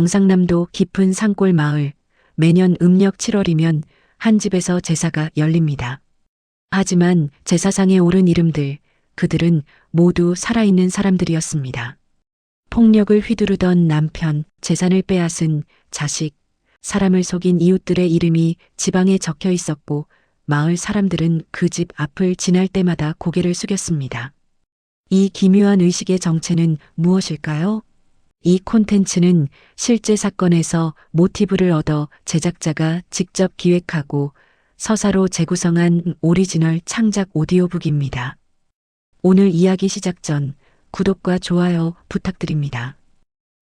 경상남도 깊은 산골 마을, 매년 음력 7월이면 한 집에서 제사가 열립니다. 하지만 제사상에 오른 이름들, 그들은 모두 살아있는 사람들이었습니다. 폭력을 휘두르던 남편, 재산을 빼앗은 자식, 사람을 속인 이웃들의 이름이 지방에 적혀 있었고 마을 사람들은 그 집 앞을 지날 때마다 고개를 숙였습니다. 이 기묘한 의식의 정체는 무엇일까요? 이 콘텐츠는 실제 사건에서 모티브를 얻어 제작자가 직접 기획하고 서사로 재구성한 오리지널 창작 오디오북입니다. 오늘 이야기 시작 전 구독과 좋아요 부탁드립니다.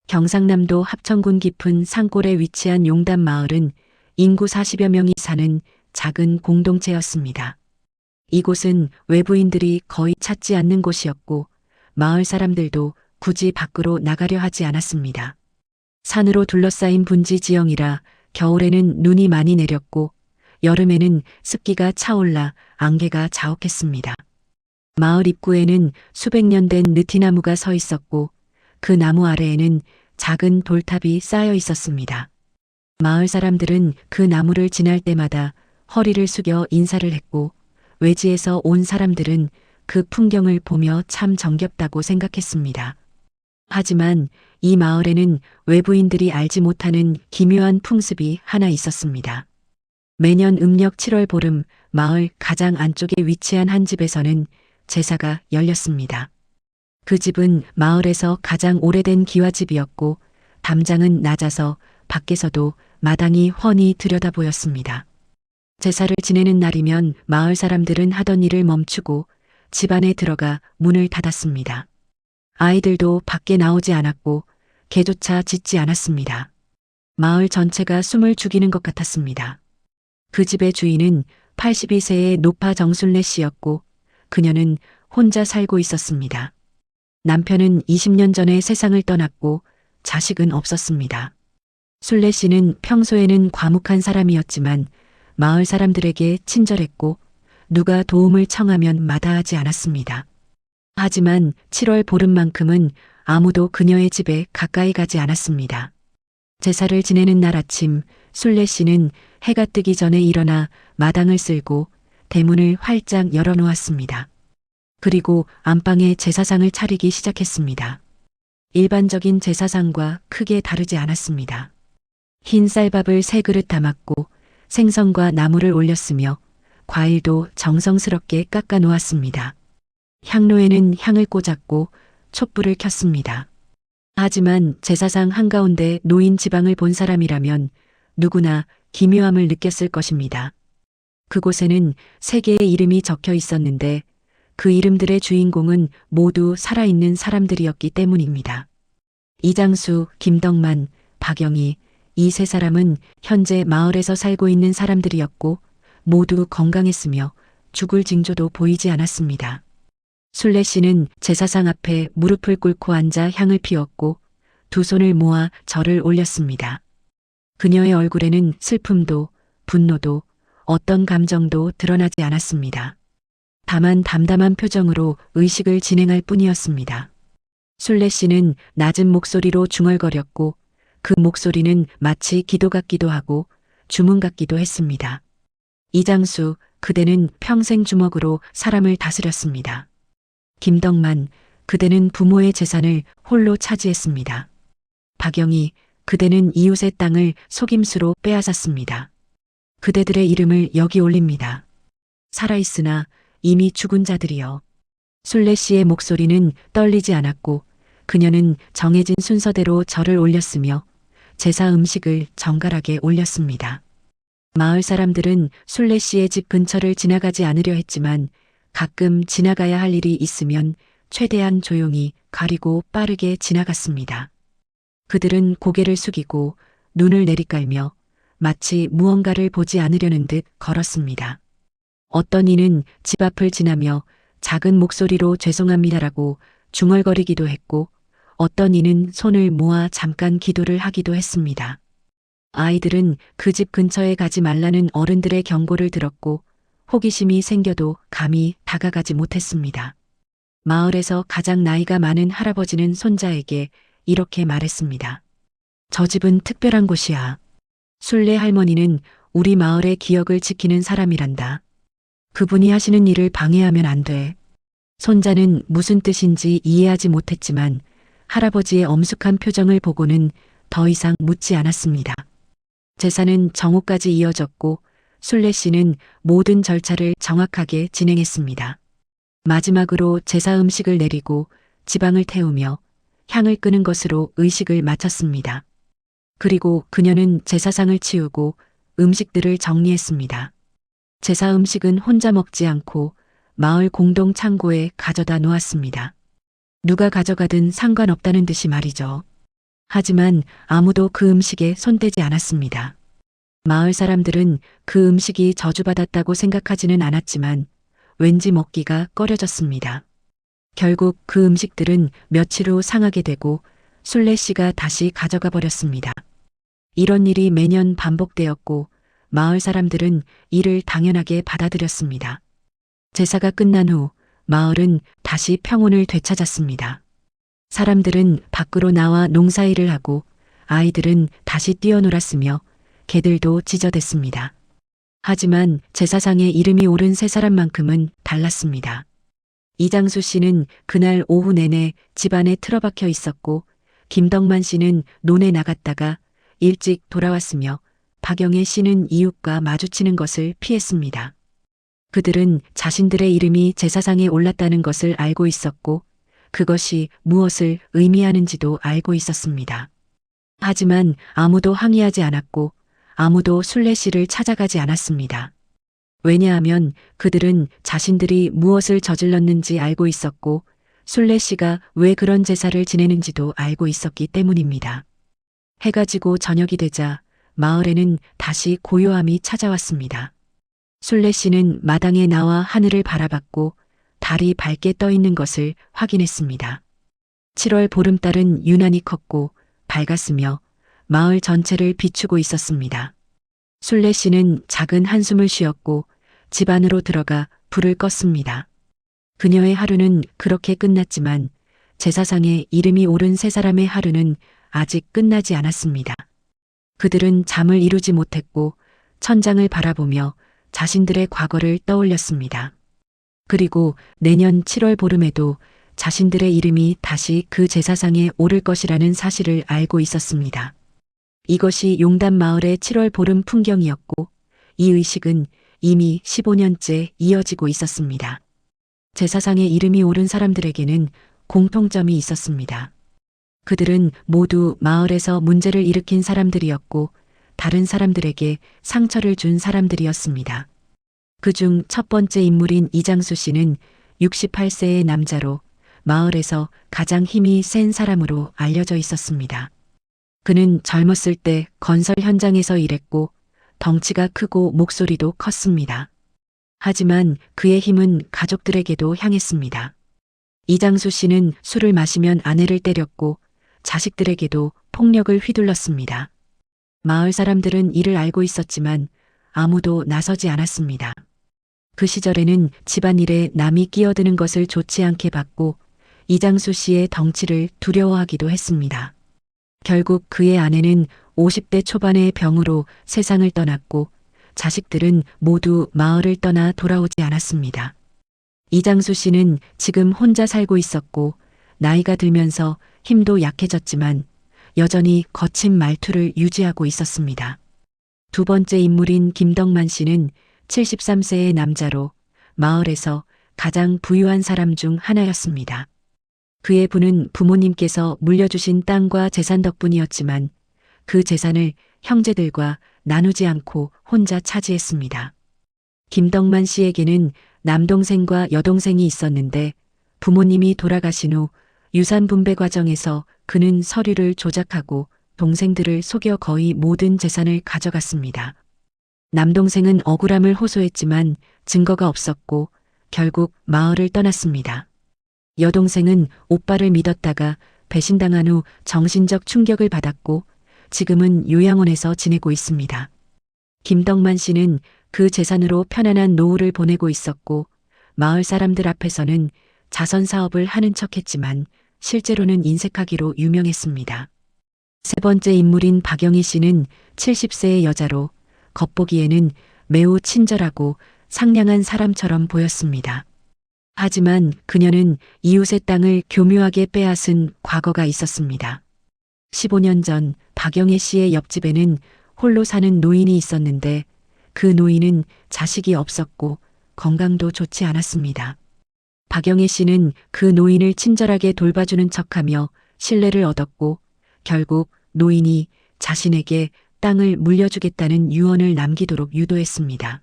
경상남도 합천군 깊은 산골에 위치한 용담 마을은 인구 40여 명이 사는 작은 공동체였습니다. 이곳은 외부인들이 거의 찾지 않는 곳이었고 마을 사람들도 굳이 밖으로 나가려 하지 않았습니다. 산으로 둘러싸인 분지 지형이라 겨울에는 눈이 많이 내렸고 여름에는 습기가 차올라 안개가 자욱했습니다. 마을 입구에는 수백 년 된 느티나무가 서 있었고 그 나무 아래에는 작은 돌탑이 쌓여 있었습니다. 마을 사람들은 그 나무를 지날 때마다 허리를 숙여 인사를 했고 외지에서 온 사람들은 그 풍경을 보며 참 정겹다고 생각했습니다. 하지만 이 마을에는 외부인들이 알지 못하는 기묘한 풍습이 하나 있었습니다. 매년 음력 7월 보름 마을 가장 안쪽에 위치한 한 집에서는 제사가 열렸습니다. 그 집은 마을에서 가장 오래된 기와집이었고 담장은 낮아서 밖에서도 마당이 훤히 들여다 보였습니다. 제사를 지내는 날이면 마을 사람들은 하던 일을 멈추고 집 안에 들어가 문을 닫았습니다. 아이들도 밖에 나오지 않았고 개조차 짖지 않았습니다. 마을 전체가 숨을 죽이는 것 같았습니다. 그 집의 주인은 82세의 노파 정순례 씨였고 그녀는 혼자 살고 있었습니다. 남편은 20년 전에 세상을 떠났고 자식은 없었습니다. 순례 씨는 평소에는 과묵한 사람이었지만 마을 사람들에게 친절했고 누가 도움을 청하면 마다하지 않았습니다. 하지만 7월 보름만큼은 아무도 그녀의 집에 가까이 가지 않았습니다. 제사를 지내는 날 아침 순례 씨는 해가 뜨기 전에 일어나 마당을 쓸고 대문을 활짝 열어놓았습니다. 그리고 안방에 제사상을 차리기 시작했습니다. 일반적인 제사상과 크게 다르지 않았습니다. 흰 쌀밥을 3그릇 담았고 생선과 나물을 올렸으며 과일도 정성스럽게 깎아 놓았습니다. 향로에는 향을 꽂았고 촛불을 켰습니다. 하지만 제사상 한가운데 놓인 지방을 본 사람이라면 누구나 기묘함을 느꼈을 것입니다. 그곳에는 3개의 이름이 적혀 있었는데 그 이름들의 주인공은 모두 살아있는 사람들이었기 때문입니다. 이장수, 김덕만, 박영희, 이 3사람은 현재 마을에서 살고 있는 사람들이었고 모두 건강했으며 죽을 징조도 보이지 않았습니다. 순례 씨는 제사상 앞에 무릎을 꿇고 앉아 향을 피웠고 두 손을 모아 절을 올렸습니다. 그녀의 얼굴에는 슬픔도 분노도 어떤 감정도 드러나지 않았습니다. 다만 담담한 표정으로 의식을 진행할 뿐이었습니다. 순례 씨는 낮은 목소리로 중얼거렸고 그 목소리는 마치 기도 같기도 하고 주문 같기도 했습니다. 이장수, 그대는 평생 주먹으로 사람을 다스렸습니다. 김덕만, 그대는 부모의 재산을 홀로 차지했습니다. 박영희, 그대는 이웃의 땅을 속임수로 빼앗았습니다. 그대들의 이름을 여기 올립니다. 살아있으나 이미 죽은 자들이여. 순례 씨의 목소리는 떨리지 않았고 그녀는 정해진 순서대로 절을 올렸으며 제사 음식을 정갈하게 올렸습니다. 마을 사람들은 순례 씨의 집 근처를 지나가지 않으려 했지만 가끔 지나가야 할 일이 있으면 최대한 조용히 가리고 빠르게 지나갔습니다. 그들은 고개를 숙이고 눈을 내리깔며 마치 무언가를 보지 않으려는 듯 걸었습니다. 어떤 이는 집 앞을 지나며 작은 목소리로 죄송합니다라고 중얼거리기도 했고 어떤 이는 손을 모아 잠깐 기도를 하기도 했습니다. 아이들은 그 집 근처에 가지 말라는 어른들의 경고를 들었고 호기심이 생겨도 감히 다가가지 못했습니다. 마을에서 가장 나이가 많은 할아버지는 손자에게 이렇게 말했습니다. 저 집은 특별한 곳이야. 순례 할머니는 우리 마을의 기억을 지키는 사람이란다. 그분이 하시는 일을 방해하면 안 돼. 손자는 무슨 뜻인지 이해하지 못했지만 할아버지의 엄숙한 표정을 보고는 더 이상 묻지 않았습니다. 제사는 정오까지 이어졌고 순례 씨는 모든 절차를 정확하게 진행했습니다. 마지막으로 제사 음식을 내리고 지방을 태우며 향을 끄는 것으로 의식을 마쳤습니다. 그리고 그녀는 제사상을 치우고 음식들을 정리했습니다. 제사 음식은 혼자 먹지 않고 마을 공동 창고에 가져다 놓았습니다. 누가 가져가든 상관없다는 듯이 말이죠. 하지만 아무도 그 음식에 손대지 않았습니다. 마을 사람들은 그 음식이 저주받았다고 생각하지는 않았지만 왠지 먹기가 꺼려졌습니다. 결국 그 음식들은 며칠 후 상하게 되고 순례 씨가 다시 가져가 버렸습니다. 이런 일이 매년 반복되었고 마을 사람들은 이를 당연하게 받아들였습니다. 제사가 끝난 후 마을은 다시 평온을 되찾았습니다. 사람들은 밖으로 나와 농사일을 하고 아이들은 다시 뛰어놀았으며 개들도 짖어댔습니다. 하지만 제사상에 이름이 오른 세 사람만큼은 달랐습니다. 이장수 씨는 그날 오후 내내 집안에 틀어박혀 있었고 김덕만 씨는 논에 나갔다가 일찍 돌아왔으며 박영애 씨는 이웃과 마주치는 것을 피했습니다. 그들은 자신들의 이름이 제사상에 올랐다는 것을 알고 있었고 그것이 무엇을 의미하는지도 알고 있었습니다. 하지만 아무도 항의하지 않았고 아무도 순례 씨를 찾아가지 않았습니다. 왜냐하면 그들은 자신들이 무엇을 저질렀는지 알고 있었고 순례 씨가 왜 그런 제사를 지내는지도 알고 있었기 때문입니다. 해가 지고 저녁이 되자 마을에는 다시 고요함이 찾아왔습니다. 순례 씨는 마당에 나와 하늘을 바라봤고 달이 밝게 떠 있는 것을 확인했습니다. 7월 보름달은 유난히 컸고 밝았으며 마을 전체를 비추고 있었습니다. 순례 씨는 작은 한숨을 쉬었고 집 안으로 들어가 불을 껐습니다. 그녀의 하루는 그렇게 끝났지만 제사상에 이름이 오른 세 사람의 하루는 아직 끝나지 않았습니다. 그들은 잠을 이루지 못했고 천장을 바라보며 자신들의 과거를 떠올렸습니다. 그리고 내년 7월 보름에도 자신들의 이름이 다시 그 제사상에 오를 것이라는 사실을 알고 있었습니다. 이것이 용담 마을의 7월 보름 풍경이었고 이 의식은 이미 15년째 이어지고 있었습니다. 제사상에 이름이 오른 사람들에게는 공통점이 있었습니다. 그들은 모두 마을에서 문제를 일으킨 사람들이었고 다른 사람들에게 상처를 준 사람들이었습니다. 그중 첫 번째 인물인 이장수 씨는 68세의 남자로 마을에서 가장 힘이 센 사람으로 알려져 있었습니다. 그는 젊었을 때 건설 현장에서 일했고 덩치가 크고 목소리도 컸습니다. 하지만 그의 힘은 가족들에게도 향했습니다. 이장수 씨는 술을 마시면 아내를 때렸고 자식들에게도 폭력을 휘둘렀습니다. 마을 사람들은 이를 알고 있었지만 아무도 나서지 않았습니다. 그 시절에는 집안일에 남이 끼어드는 것을 좋지 않게 봤고 이장수 씨의 덩치를 두려워하기도 했습니다. 결국 그의 아내는 50대 초반의 병으로 세상을 떠났고 자식들은 모두 마을을 떠나 돌아오지 않았습니다. 이장수 씨는 지금 혼자 살고 있었고 나이가 들면서 힘도 약해졌지만 여전히 거친 말투를 유지하고 있었습니다. 두 번째 인물인 김덕만 씨는 73세의 남자로 마을에서 가장 부유한 사람 중 하나였습니다. 그의 부는 부모님께서 물려주신 땅과 재산 덕분이었지만 그 재산을 형제들과 나누지 않고 혼자 차지했습니다. 김덕만 씨에게는 남동생과 여동생이 있었는데 부모님이 돌아가신 후 유산 분배 과정에서 그는 서류를 조작하고 동생들을 속여 거의 모든 재산을 가져갔습니다. 남동생은 억울함을 호소했지만 증거가 없었고 결국 마을을 떠났습니다. 여동생은 오빠를 믿었다가 배신당한 후 정신적 충격을 받았고 지금은 요양원에서 지내고 있습니다. 김덕만 씨는 그 재산으로 편안한 노후를 보내고 있었고 마을 사람들 앞에서는 자선 사업을 하는 척했지만 실제로는 인색하기로 유명했습니다. 세 번째 인물인 박영희 씨는 70세의 여자로 겉보기에는 매우 친절하고 상냥한 사람처럼 보였습니다. 하지만 그녀는 이웃의 땅을 교묘하게 빼앗은 과거가 있었습니다. 15년 전 박영애 씨의 옆집에는 홀로 사는 노인이 있었는데 그 노인은 자식이 없었고 건강도 좋지 않았습니다. 박영애 씨는 그 노인을 친절하게 돌봐주는 척하며 신뢰를 얻었고 결국 노인이 자신에게 땅을 물려주겠다는 유언을 남기도록 유도했습니다.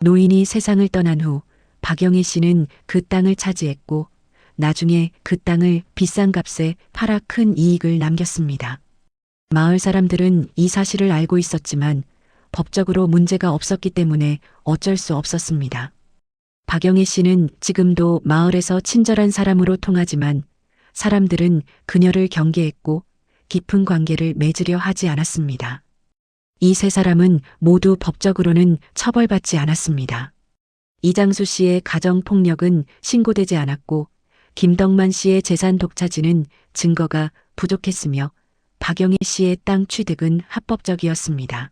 노인이 세상을 떠난 후 박영애 씨는 그 땅을 차지했고 나중에 그 땅을 비싼 값에 팔아 큰 이익을 남겼습니다. 마을 사람들은 이 사실을 알고 있었지만 법적으로 문제가 없었기 때문에 어쩔 수 없었습니다. 박영애 씨는 지금도 마을에서 친절한 사람으로 통하지만 사람들은 그녀를 경계했고 깊은 관계를 맺으려 하지 않았습니다. 이 세 사람은 모두 법적으로는 처벌받지 않았습니다. 이장수 씨의 가정폭력은 신고되지 않았고 김덕만 씨의 재산 독차지는 증거가 부족했으며 박영희 씨의 땅 취득은 합법적이었습니다.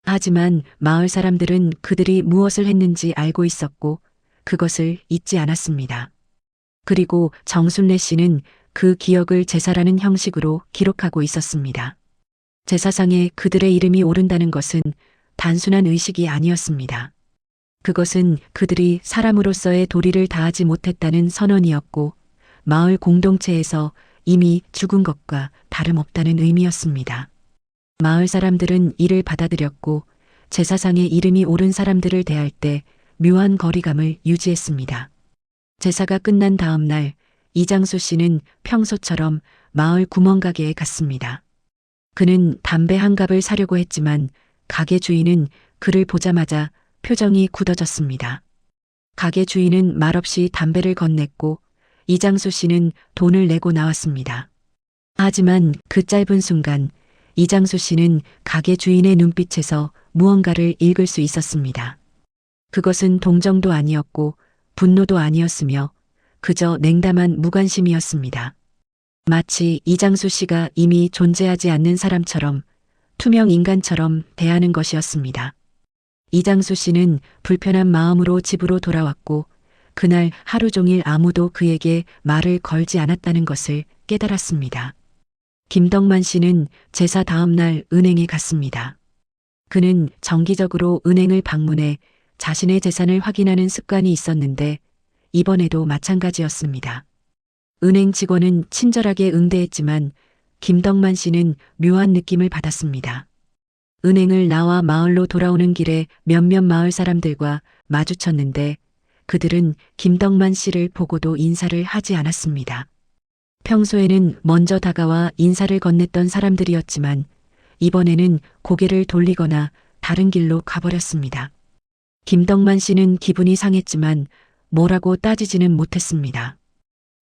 하지만 마을 사람들은 그들이 무엇을 했는지 알고 있었고 그것을 잊지 않았습니다. 그리고 정순례 씨는 그 기억을 제사라는 형식으로 기록하고 있었습니다. 제사상에 그들의 이름이 오른다는 것은 단순한 의식이 아니었습니다. 그것은 그들이 사람으로서의 도리를 다하지 못했다는 선언이었고 마을 공동체에서 이미 죽은 것과 다름없다는 의미였습니다. 마을 사람들은 이를 받아들였고 제사상에 이름이 오른 사람들을 대할 때 묘한 거리감을 유지했습니다. 제사가 끝난 다음 날 이장수 씨는 평소처럼 마을 구멍가게에 갔습니다. 그는 담배 한 갑을 사려고 했지만 가게 주인은 그를 보자마자 표정이 굳어졌습니다. 가게 주인은 말없이 담배를 건넸고 이장수 씨는 돈을 내고 나왔습니다. 하지만 그 짧은 순간 이장수 씨는 가게 주인의 눈빛에서 무언가를 읽을 수 있었습니다. 그것은 동정도 아니었고 분노도 아니었으며 그저 냉담한 무관심이었습니다. 마치 이장수 씨가 이미 존재하지 않는 사람처럼 투명 인간처럼 대하는 것이었습니다. 이장수 씨는 불편한 마음으로 집으로 돌아왔고 그날 하루 종일 아무도 그에게 말을 걸지 않았다는 것을 깨달았습니다. 김덕만 씨는 제사 다음 날 은행에 갔습니다. 그는 정기적으로 은행을 방문해 자신의 재산을 확인하는 습관이 있었는데 이번에도 마찬가지였습니다. 은행 직원은 친절하게 응대했지만 김덕만 씨는 묘한 느낌을 받았습니다. 은행을 나와 마을로 돌아오는 길에 몇몇 마을 사람들과 마주쳤는데 그들은 김덕만 씨를 보고도 인사를 하지 않았습니다. 평소에는 먼저 다가와 인사를 건넸던 사람들이었지만 이번에는 고개를 돌리거나 다른 길로 가버렸습니다. 김덕만 씨는 기분이 상했지만 뭐라고 따지지는 못했습니다.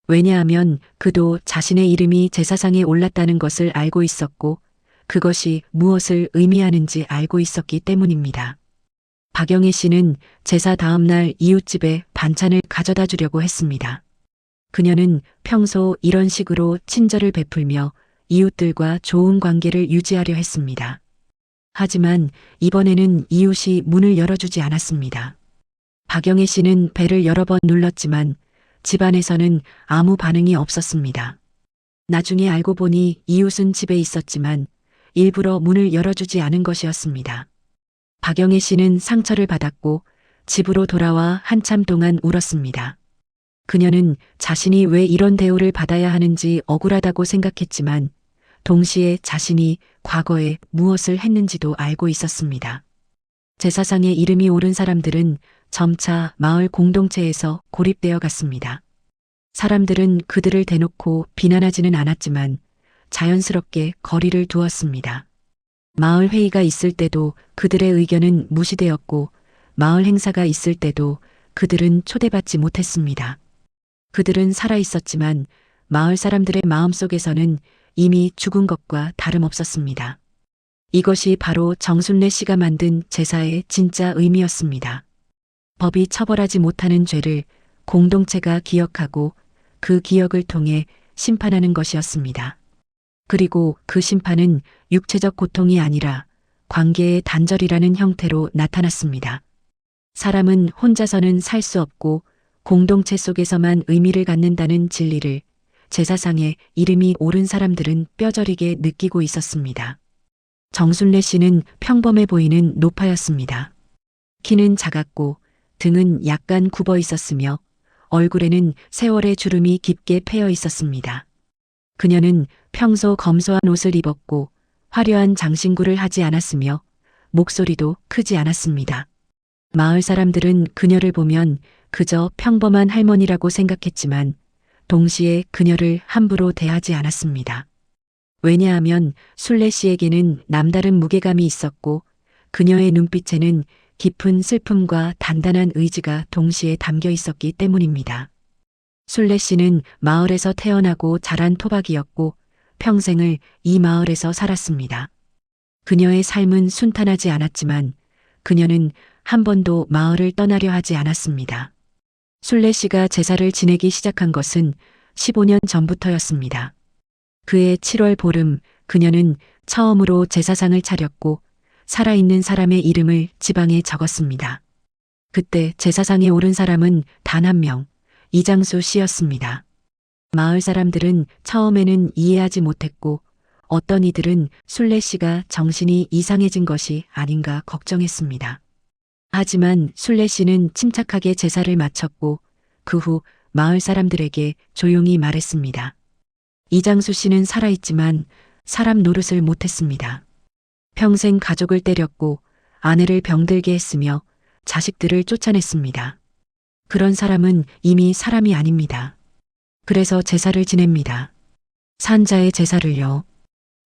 왜냐하면 그도 자신의 이름이 제사상에 올랐다는 것을 알고 있었고 그것이 무엇을 의미하는지 알고 있었기 때문입니다. 박영애 씨는 제사 다음 날 이웃집에 반찬을 가져다 주려고 했습니다. 그녀는 평소 이런 식으로 친절을 베풀며 이웃들과 좋은 관계를 유지하려 했습니다. 하지만 이번에는 이웃이 문을 열어주지 않았습니다. 박영애 씨는 벨을 여러 번 눌렀지만 집안에서는 아무 반응이 없었습니다. 나중에 알고 보니 이웃은 집에 있었지만 일부러 문을 열어주지 않은 것이었습니다. 박영애 씨는 상처를 받았고 집으로 돌아와 한참 동안 울었습니다. 그녀는 자신이 왜 이런 대우를 받아야 하는지 억울하다고 생각했지만 동시에 자신이 과거에 무엇을 했는지도 알고 있었습니다. 제사상에 이름이 오른 사람들은 점차 마을 공동체에서 고립되어 갔습니다. 사람들은 그들을 대놓고 비난하지는 않았지만 자연스럽게 거리를 두었습니다. 마을 회의가 있을 때도 그들의 의견은 무시되었고 마을 행사가 있을 때도 그들은 초대받지 못했습니다. 그들은 살아 있었지만 마을 사람들의 마음속에서는 이미 죽은 것과 다름없었습니다. 이것이 바로 정순례 씨가 만든 제사의 진짜 의미였습니다. 법이 처벌하지 못하는 죄를 공동체가 기억하고 그 기억을 통해 심판하는 것이었습니다. 그리고 그 심판은 육체적 고통이 아니라 관계의 단절이라는 형태로 나타났습니다. 사람은 혼자서는 살 수 없고 공동체 속에서만 의미를 갖는다는 진리를 제사상에 이름이 오른 사람들은 뼈저리게 느끼고 있었습니다. 정순례 씨는 평범해 보이는 노파였습니다. 키는 작았고 등은 약간 굽어 있었으며 얼굴에는 세월의 주름이 깊게 패여 있었습니다. 그녀는 평소 검소한 옷을 입었고 화려한 장신구를 하지 않았으며 목소리도 크지 않았습니다. 마을 사람들은 그녀를 보면 그저 평범한 할머니라고 생각했지만 동시에 그녀를 함부로 대하지 않았습니다. 왜냐하면 순례 씨에게는 남다른 무게감이 있었고 그녀의 눈빛에는 깊은 슬픔과 단단한 의지가 동시에 담겨 있었기 때문입니다. 순례 씨는 마을에서 태어나고 자란 토박이였고 평생을 이 마을에서 살았습니다. 그녀의 삶은 순탄하지 않았지만 그녀는 한 번도 마을을 떠나려 하지 않았습니다. 순례 씨가 제사를 지내기 시작한 것은 15년 전부터였습니다. 그해 7월 보름 그녀는 처음으로 제사상을 차렸고 살아있는 사람의 이름을 지방에 적었습니다. 그때 제사상에 오른 사람은 단 한 명, 이장수 씨였습니다. 마을 사람들은 처음에는 이해하지 못했고 어떤 이들은 순례 씨가 정신이 이상해진 것이 아닌가 걱정했습니다. 하지만 순례 씨는 침착하게 제사를 마쳤고 그 후 마을 사람들에게 조용히 말했습니다. 이장수 씨는 살아있지만 사람 노릇을 못했습니다. 평생 가족을 때렸고 아내를 병들게 했으며 자식들을 쫓아냈습니다. 그런 사람은 이미 사람이 아닙니다. 그래서 제사를 지냅니다. 산자의 제사를요.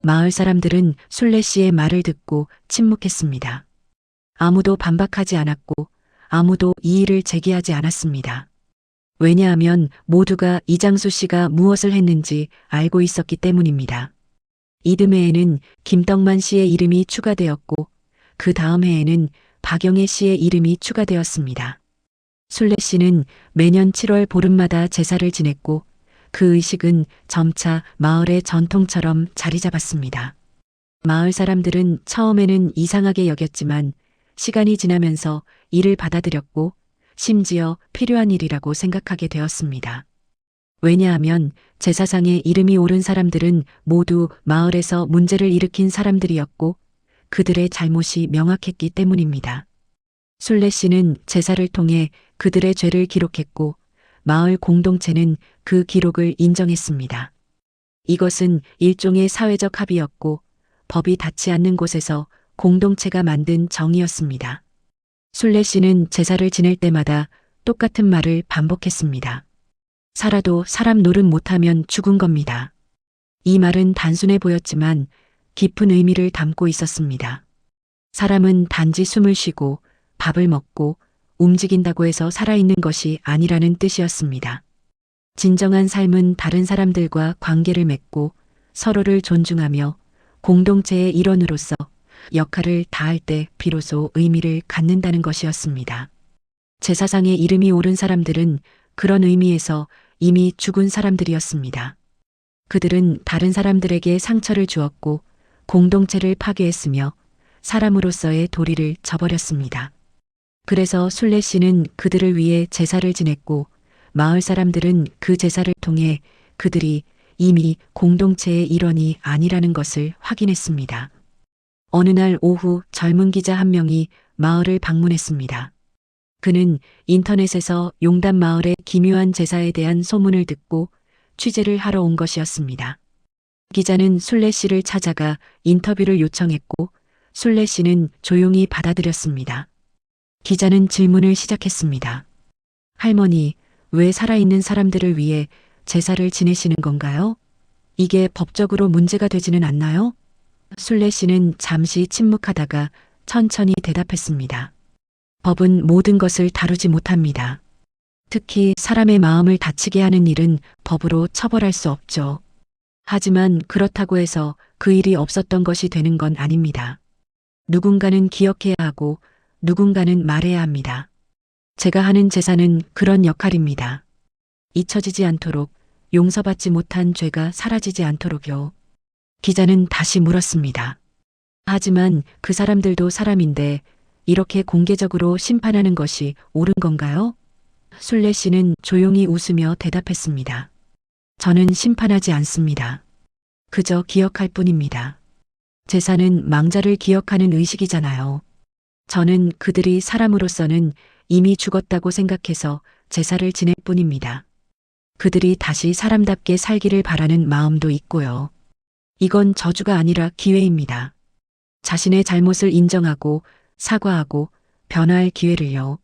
마을 사람들은 순례 씨의 말을 듣고 침묵했습니다. 아무도 반박하지 않았고 아무도 이의를 제기하지 않았습니다. 왜냐하면 모두가 이장수 씨가 무엇을 했는지 알고 있었기 때문입니다. 이듬 해에는 김떡만 씨의 이름이 추가되었고 그 다음 해에는 박영애 씨의 이름이 추가되었습니다. 순례 씨는 매년 7월 보름마다 제사를 지냈고 그 의식은 점차 마을의 전통처럼 자리 잡았습니다. 마을 사람들은 처음에는 이상하게 여겼지만 시간이 지나면서 이를 받아들였고 심지어 필요한 일이라고 생각하게 되었습니다. 왜냐하면 제사상에 이름이 오른 사람들은 모두 마을에서 문제를 일으킨 사람들이었고 그들의 잘못이 명확했기 때문입니다. 순례 씨는 제사를 통해 그들의 죄를 기록했고 마을 공동체는 그 기록을 인정했습니다. 이것은 일종의 사회적 합의였고 법이 닿지 않는 곳에서 공동체가 만든 정의였습니다. 순례 씨는 제사를 지낼 때마다 똑같은 말을 반복했습니다. 살아도 사람 노릇 못하면 죽은 겁니다. 이 말은 단순해 보였지만 깊은 의미를 담고 있었습니다. 사람은 단지 숨을 쉬고 밥을 먹고 움직인다고 해서 살아있는 것이 아니라는 뜻이었습니다. 진정한 삶은 다른 사람들과 관계를 맺고 서로를 존중하며 공동체의 일원으로서 역할을 다할 때 비로소 의미를 갖는다는 것이었습니다. 제사상에 이름이 오른 사람들은 그런 의미에서 이미 죽은 사람들이었습니다. 그들은 다른 사람들에게 상처를 주었고 공동체를 파괴했으며 사람으로서의 도리를 저버렸습니다. 그래서 순례 씨는 그들을 위해 제사를 지냈고 마을 사람들은 그 제사를 통해 그들이 이미 공동체의 일원이 아니라는 것을 확인했습니다. 어느 날 오후 젊은 기자 한 명이 마을을 방문했습니다. 그는 인터넷에서 용담 마을의 기묘한 제사에 대한 소문을 듣고 취재를 하러 온 것이었습니다. 기자는 순례 씨를 찾아가 인터뷰를 요청했고 순례 씨는 조용히 받아들였습니다. 기자는 질문을 시작했습니다. 할머니, 왜 살아있는 사람들을 위해 제사를 지내시는 건가요? 이게 법적으로 문제가 되지는 않나요? 순례 씨는 잠시 침묵하다가 천천히 대답했습니다. 법은 모든 것을 다루지 못합니다. 특히 사람의 마음을 다치게 하는 일은 법으로 처벌할 수 없죠. 하지만 그렇다고 해서 그 일이 없었던 것이 되는 건 아닙니다. 누군가는 기억해야 하고 누군가는 말해야 합니다. 제가 하는 제사는 그런 역할입니다. 잊혀지지 않도록, 용서받지 못한 죄가 사라지지 않도록요. 기자는 다시 물었습니다. 하지만 그 사람들도 사람인데 이렇게 공개적으로 심판하는 것이 옳은 건가요? 순례 씨는 조용히 웃으며 대답했습니다. 저는 심판하지 않습니다. 그저 기억할 뿐입니다. 제사는 망자를 기억하는 의식이잖아요. 저는 그들이 사람으로서는 이미 죽었다고 생각해서 제사를 지낼 뿐입니다. 그들이 다시 사람답게 살기를 바라는 마음도 있고요. 이건 저주가 아니라 기회입니다. 자신의 잘못을 인정하고 사과하고 변화할 기회를요.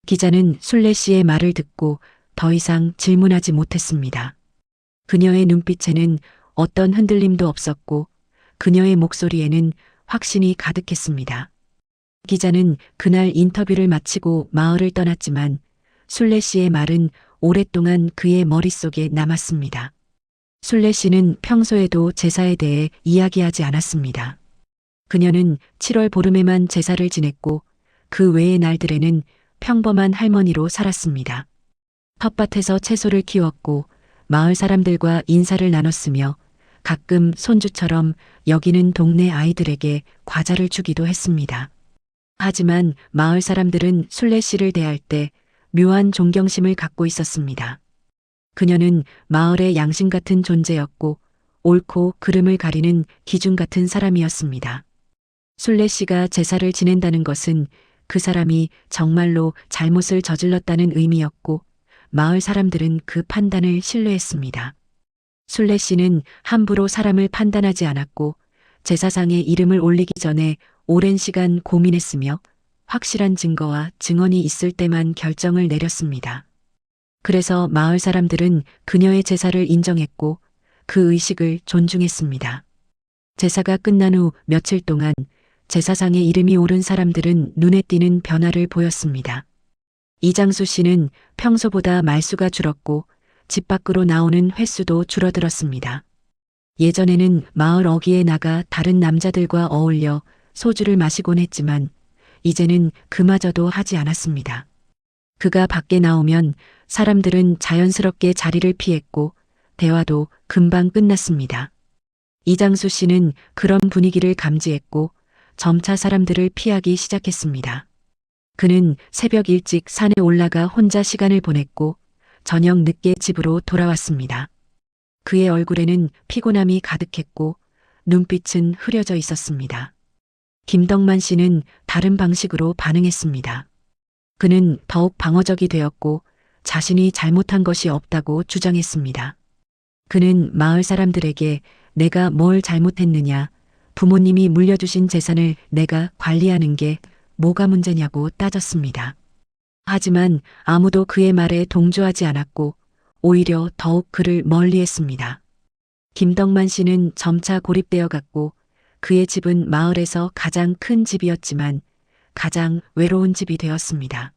기자는 순례 씨의 말을 듣고 더 이상 질문하지 못했습니다. 그녀의 눈빛에는 어떤 흔들림도 없었고 그녀의 목소리에는 확신이 가득했습니다. 기자는 그날 인터뷰를 마치고 마을을 떠났지만 순례 씨의 말은 오랫동안 그의 머릿속에 남았습니다. 순례 씨는 평소에도 제사에 대해 이야기하지 않았습니다. 그녀는 7월 보름에만 제사를 지냈고 그 외의 날들에는 평범한 할머니로 살았습니다. 텃밭에서 채소를 키웠고 마을 사람들과 인사를 나눴으며 가끔 손주처럼 여기는 동네 아이들에게 과자를 주기도 했습니다. 하지만 마을 사람들은 순례 씨를 대할 때 묘한 존경심을 갖고 있었습니다. 그녀는 마을의 양심 같은 존재였고 옳고 그름을 가리는 기준 같은 사람이었습니다. 순례 씨가 제사를 지낸다는 것은 그 사람이 정말로 잘못을 저질렀다는 의미였고 마을 사람들은 그 판단을 신뢰했습니다. 순례 씨는 함부로 사람을 판단하지 않았고 제사상에 이름을 올리기 전에 오랜 시간 고민했으며 확실한 증거와 증언이 있을 때만 결정을 내렸습니다. 그래서 마을 사람들은 그녀의 제사를 인정했고 그 의식을 존중했습니다. 제사가 끝난 후 며칠 동안 제사상에 이름이 오른 사람들은 눈에 띄는 변화를 보였습니다. 이장수 씨는 평소보다 말수가 줄었고 집 밖으로 나오는 횟수도 줄어들었습니다. 예전에는 마을 어귀에 나가 다른 남자들과 어울려 소주를 마시곤 했지만 이제는 그마저도 하지 않았습니다. 그가 밖에 나오면 사람들은 자연스럽게 자리를 피했고 대화도 금방 끝났습니다. 이장수 씨는 그런 분위기를 감지했고 점차 사람들을 피하기 시작했습니다. 그는 새벽 일찍 산에 올라가 혼자 시간을 보냈고 저녁 늦게 집으로 돌아왔습니다. 그의 얼굴에는 피곤함이 가득했고 눈빛은 흐려져 있었습니다. 김덕만 씨는 다른 방식으로 반응했습니다. 그는 더욱 방어적이 되었고 자신이 잘못한 것이 없다고 주장했습니다. 그는 마을 사람들에게 내가 뭘 잘못했느냐, 부모님이 물려주신 재산을 내가 관리하는 게 뭐가 문제냐고 따졌습니다. 하지만 아무도 그의 말에 동조하지 않았고 오히려 더욱 그를 멀리했습니다. 김덕만 씨는 점차 고립되어 갔고 그의 집은 마을에서 가장 큰 집이었지만 가장 외로운 집이 되었습니다.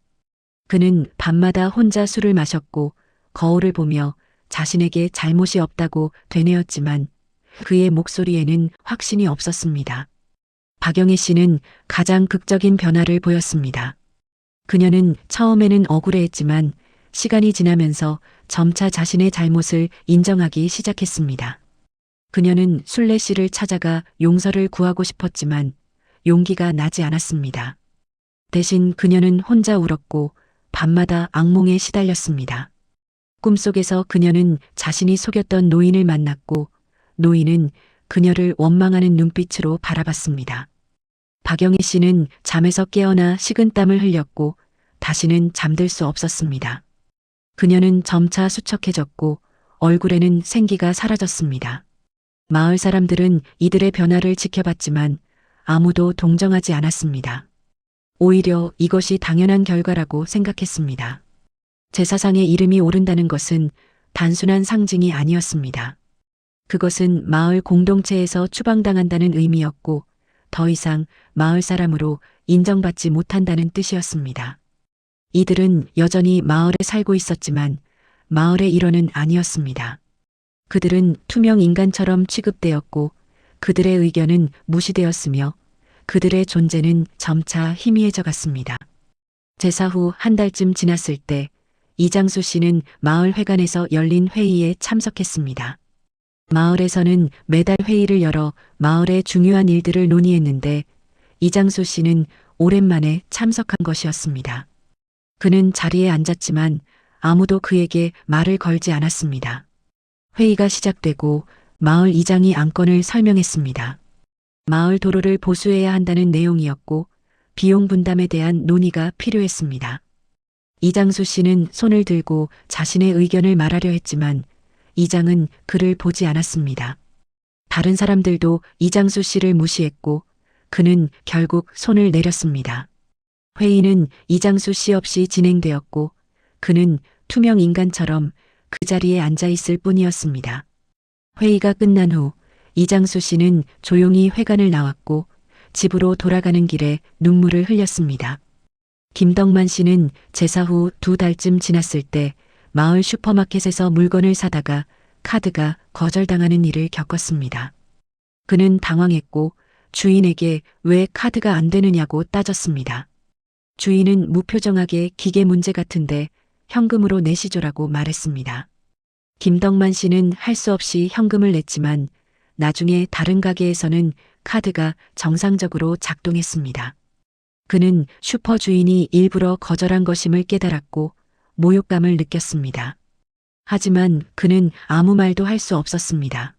그는 밤마다 혼자 술을 마셨고 거울을 보며 자신에게 잘못이 없다고 되뇌었지만 그의 목소리에는 확신이 없었습니다. 박영애 씨는 가장 극적인 변화를 보였습니다. 그녀는 처음에는 억울해했지만 시간이 지나면서 점차 자신의 잘못을 인정하기 시작했습니다. 그녀는 순례 씨를 찾아가 용서를 구하고 싶었지만 용기가 나지 않았습니다. 대신 그녀는 혼자 울었고 밤마다 악몽에 시달렸습니다. 꿈속에서 그녀는 자신이 속였던 노인을 만났고 노인은 그녀를 원망하는 눈빛으로 바라봤습니다. 박영희 씨는 잠에서 깨어나 식은땀을 흘렸고 다시는 잠들 수 없었습니다. 그녀는 점차 수척해졌고 얼굴에는 생기가 사라졌습니다. 마을 사람들은 이들의 변화를 지켜봤지만 아무도 동정하지 않았습니다. 오히려 이것이 당연한 결과라고 생각했습니다. 제사상에 이름이 오른다는 것은 단순한 상징이 아니었습니다. 그것은 마을 공동체에서 추방당한다는 의미였고 더 이상 마을 사람으로 인정받지 못한다는 뜻이었습니다. 이들은 여전히 마을에 살고 있었지만 마을의 일원은 아니었습니다. 그들은 투명 인간처럼 취급되었고 그들의 의견은 무시되었으며 그들의 존재는 점차 희미해져 갔습니다. 제사 후 한 달쯤 지났을 때 이장수 씨는 마을 회관에서 열린 회의에 참석했습니다. 마을에서는 매달 회의를 열어 마을의 중요한 일들을 논의했는데 이장수 씨는 오랜만에 참석한 것이었습니다. 그는 자리에 앉았지만 아무도 그에게 말을 걸지 않았습니다. 회의가 시작되고 마을 이장이 안건을 설명했습니다. 마을 도로를 보수해야 한다는 내용이었고 비용 분담에 대한 논의가 필요했습니다. 이장수 씨는 손을 들고 자신의 의견을 말하려 했지만 이장은 그를 보지 않았습니다. 다른 사람들도 이장수 씨를 무시했고 그는 결국 손을 내렸습니다. 회의는 이장수 씨 없이 진행되었고 그는 투명 인간처럼 그 자리에 앉아 있을 뿐이었습니다. 회의가 끝난 후 이장수 씨는 조용히 회관을 나왔고 집으로 돌아가는 길에 눈물을 흘렸습니다. 김덕만 씨는 제사 후 2달쯤 지났을 때 마을 슈퍼마켓에서 물건을 사다가 카드가 거절당하는 일을 겪었습니다. 그는 당황했고 주인에게 왜 카드가 안 되느냐고 따졌습니다. 주인은 무표정하게 기계 문제 같은데 현금으로 내시조라고 말했습니다. 김덕만 씨는 할 수 없이 현금을 냈지만 나중에 다른 가게에서는 카드가 정상적으로 작동했습니다. 그는 슈퍼 주인이 일부러 거절한 것임을 깨달았고 모욕감을 느꼈습니다. 하지만 그는 아무 말도 할 수 없었습니다.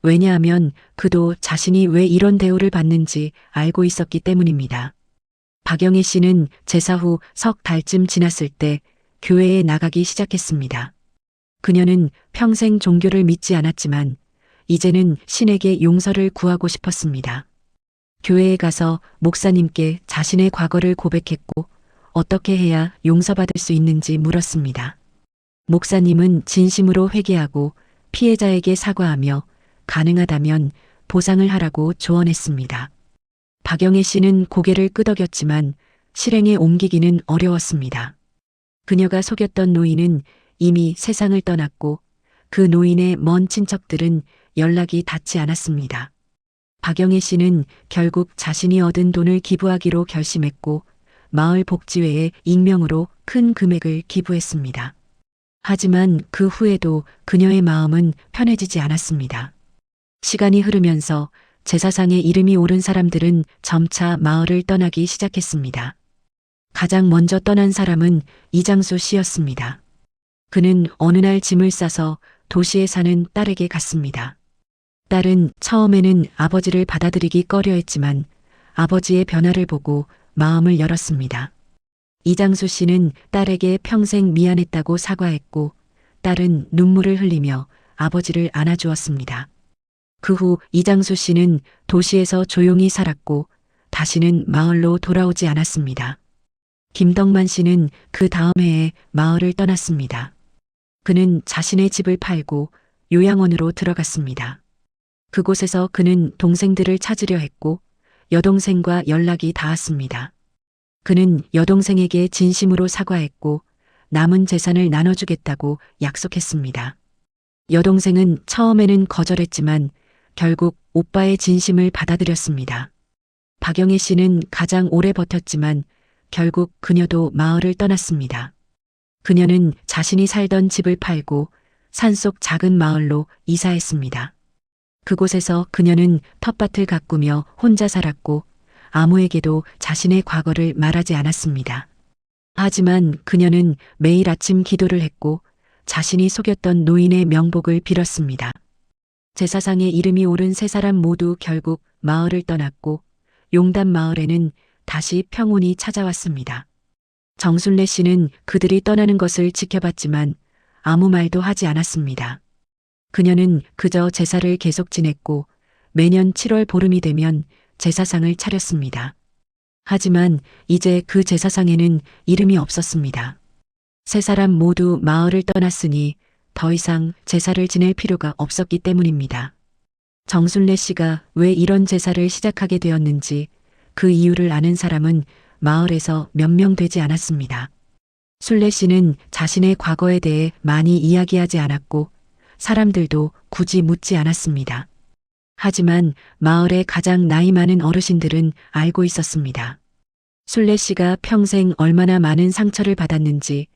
왜냐하면 그도 자신이 왜 이런 대우를 받는지 알고 있었기 때문입니다. 박영애 씨는 제사 후 석 달쯤 지났을 때 교회에 나가기 시작했습니다. 그녀는 평생 종교를 믿지 않았지만 이제는 신에게 용서를 구하고 싶었습니다. 교회에 가서 목사님께 자신의 과거를 고백했고 어떻게 해야 용서받을 수 있는지 물었습니다. 목사님은 진심으로 회개하고 피해자에게 사과하며 가능하다면 보상을 하라고 조언했습니다. 박영애 씨는 고개를 끄덕였지만 실행에 옮기기는 어려웠습니다. 그녀가 속였던 노인은 이미 세상을 떠났고 그 노인의 먼 친척들은 연락이 닿지 않았습니다. 박영애 씨는 결국 자신이 얻은 돈을 기부하기로 결심했고 마을 복지회에 익명으로 큰 금액을 기부했습니다. 하지만 그 후에도 그녀의 마음은 편해지지 않았습니다. 시간이 흐르면서 제사상에 이름이 오른 사람들은 점차 마을을 떠나기 시작했습니다. 가장 먼저 떠난 사람은 이장수 씨였습니다. 그는 어느 날 짐을 싸서 도시에 사는 딸에게 갔습니다. 딸은 처음에는 아버지를 받아들이기 꺼려했지만 아버지의 변화를 보고 마음을 열었습니다. 이장수 씨는 딸에게 평생 미안했다고 사과했고 딸은 눈물을 흘리며 아버지를 안아주었습니다. 그 후 이장수 씨는 도시에서 조용히 살았고 다시는 마을로 돌아오지 않았습니다. 김덕만 씨는 그 다음 해에 마을을 떠났습니다. 그는 자신의 집을 팔고 요양원으로 들어갔습니다. 그곳에서 그는 동생들을 찾으려 했고 여동생과 연락이 닿았습니다. 그는 여동생에게 진심으로 사과했고 남은 재산을 나눠주겠다고 약속했습니다. 여동생은 처음에는 거절했지만 결국 오빠의 진심을 받아들였습니다. 박영애 씨는 가장 오래 버텼지만 결국 그녀도 마을을 떠났습니다. 그녀는 자신이 살던 집을 팔고 산속 작은 마을로 이사했습니다. 그곳에서 그녀는 텃밭을 가꾸며 혼자 살았고 아무에게도 자신의 과거를 말하지 않았습니다. 하지만 그녀는 매일 아침 기도를 했고 자신이 속였던 노인의 명복을 빌었습니다. 제사상에 이름이 오른 세 사람 모두 결국 마을을 떠났고 용담 마을에는 다시 평온이 찾아왔습니다. 정순례 씨는 그들이 떠나는 것을 지켜봤지만 아무 말도 하지 않았습니다. 그녀는 그저 제사를 계속 지냈고 매년 7월 보름이 되면 제사상을 차렸습니다. 하지만 이제 그 제사상에는 이름이 없었습니다. 세 사람 모두 마을을 떠났으니 더 이상 제사를 지낼 필요가 없었기 때문입니다. 정순례 씨가 왜 이런 제사를 시작하게 되었는지 그 이유를 아는 사람은 마을에서 몇 명 되지 않았습니다. 순례 씨는 자신의 과거에 대해 많이 이야기하지 않았고 사람들도 굳이 묻지 않았습니다. 하지만 마을의 가장 나이 많은 어르신들은 알고 있었습니다. 순례 씨가 평생 얼마나 많은 상처를 받았는지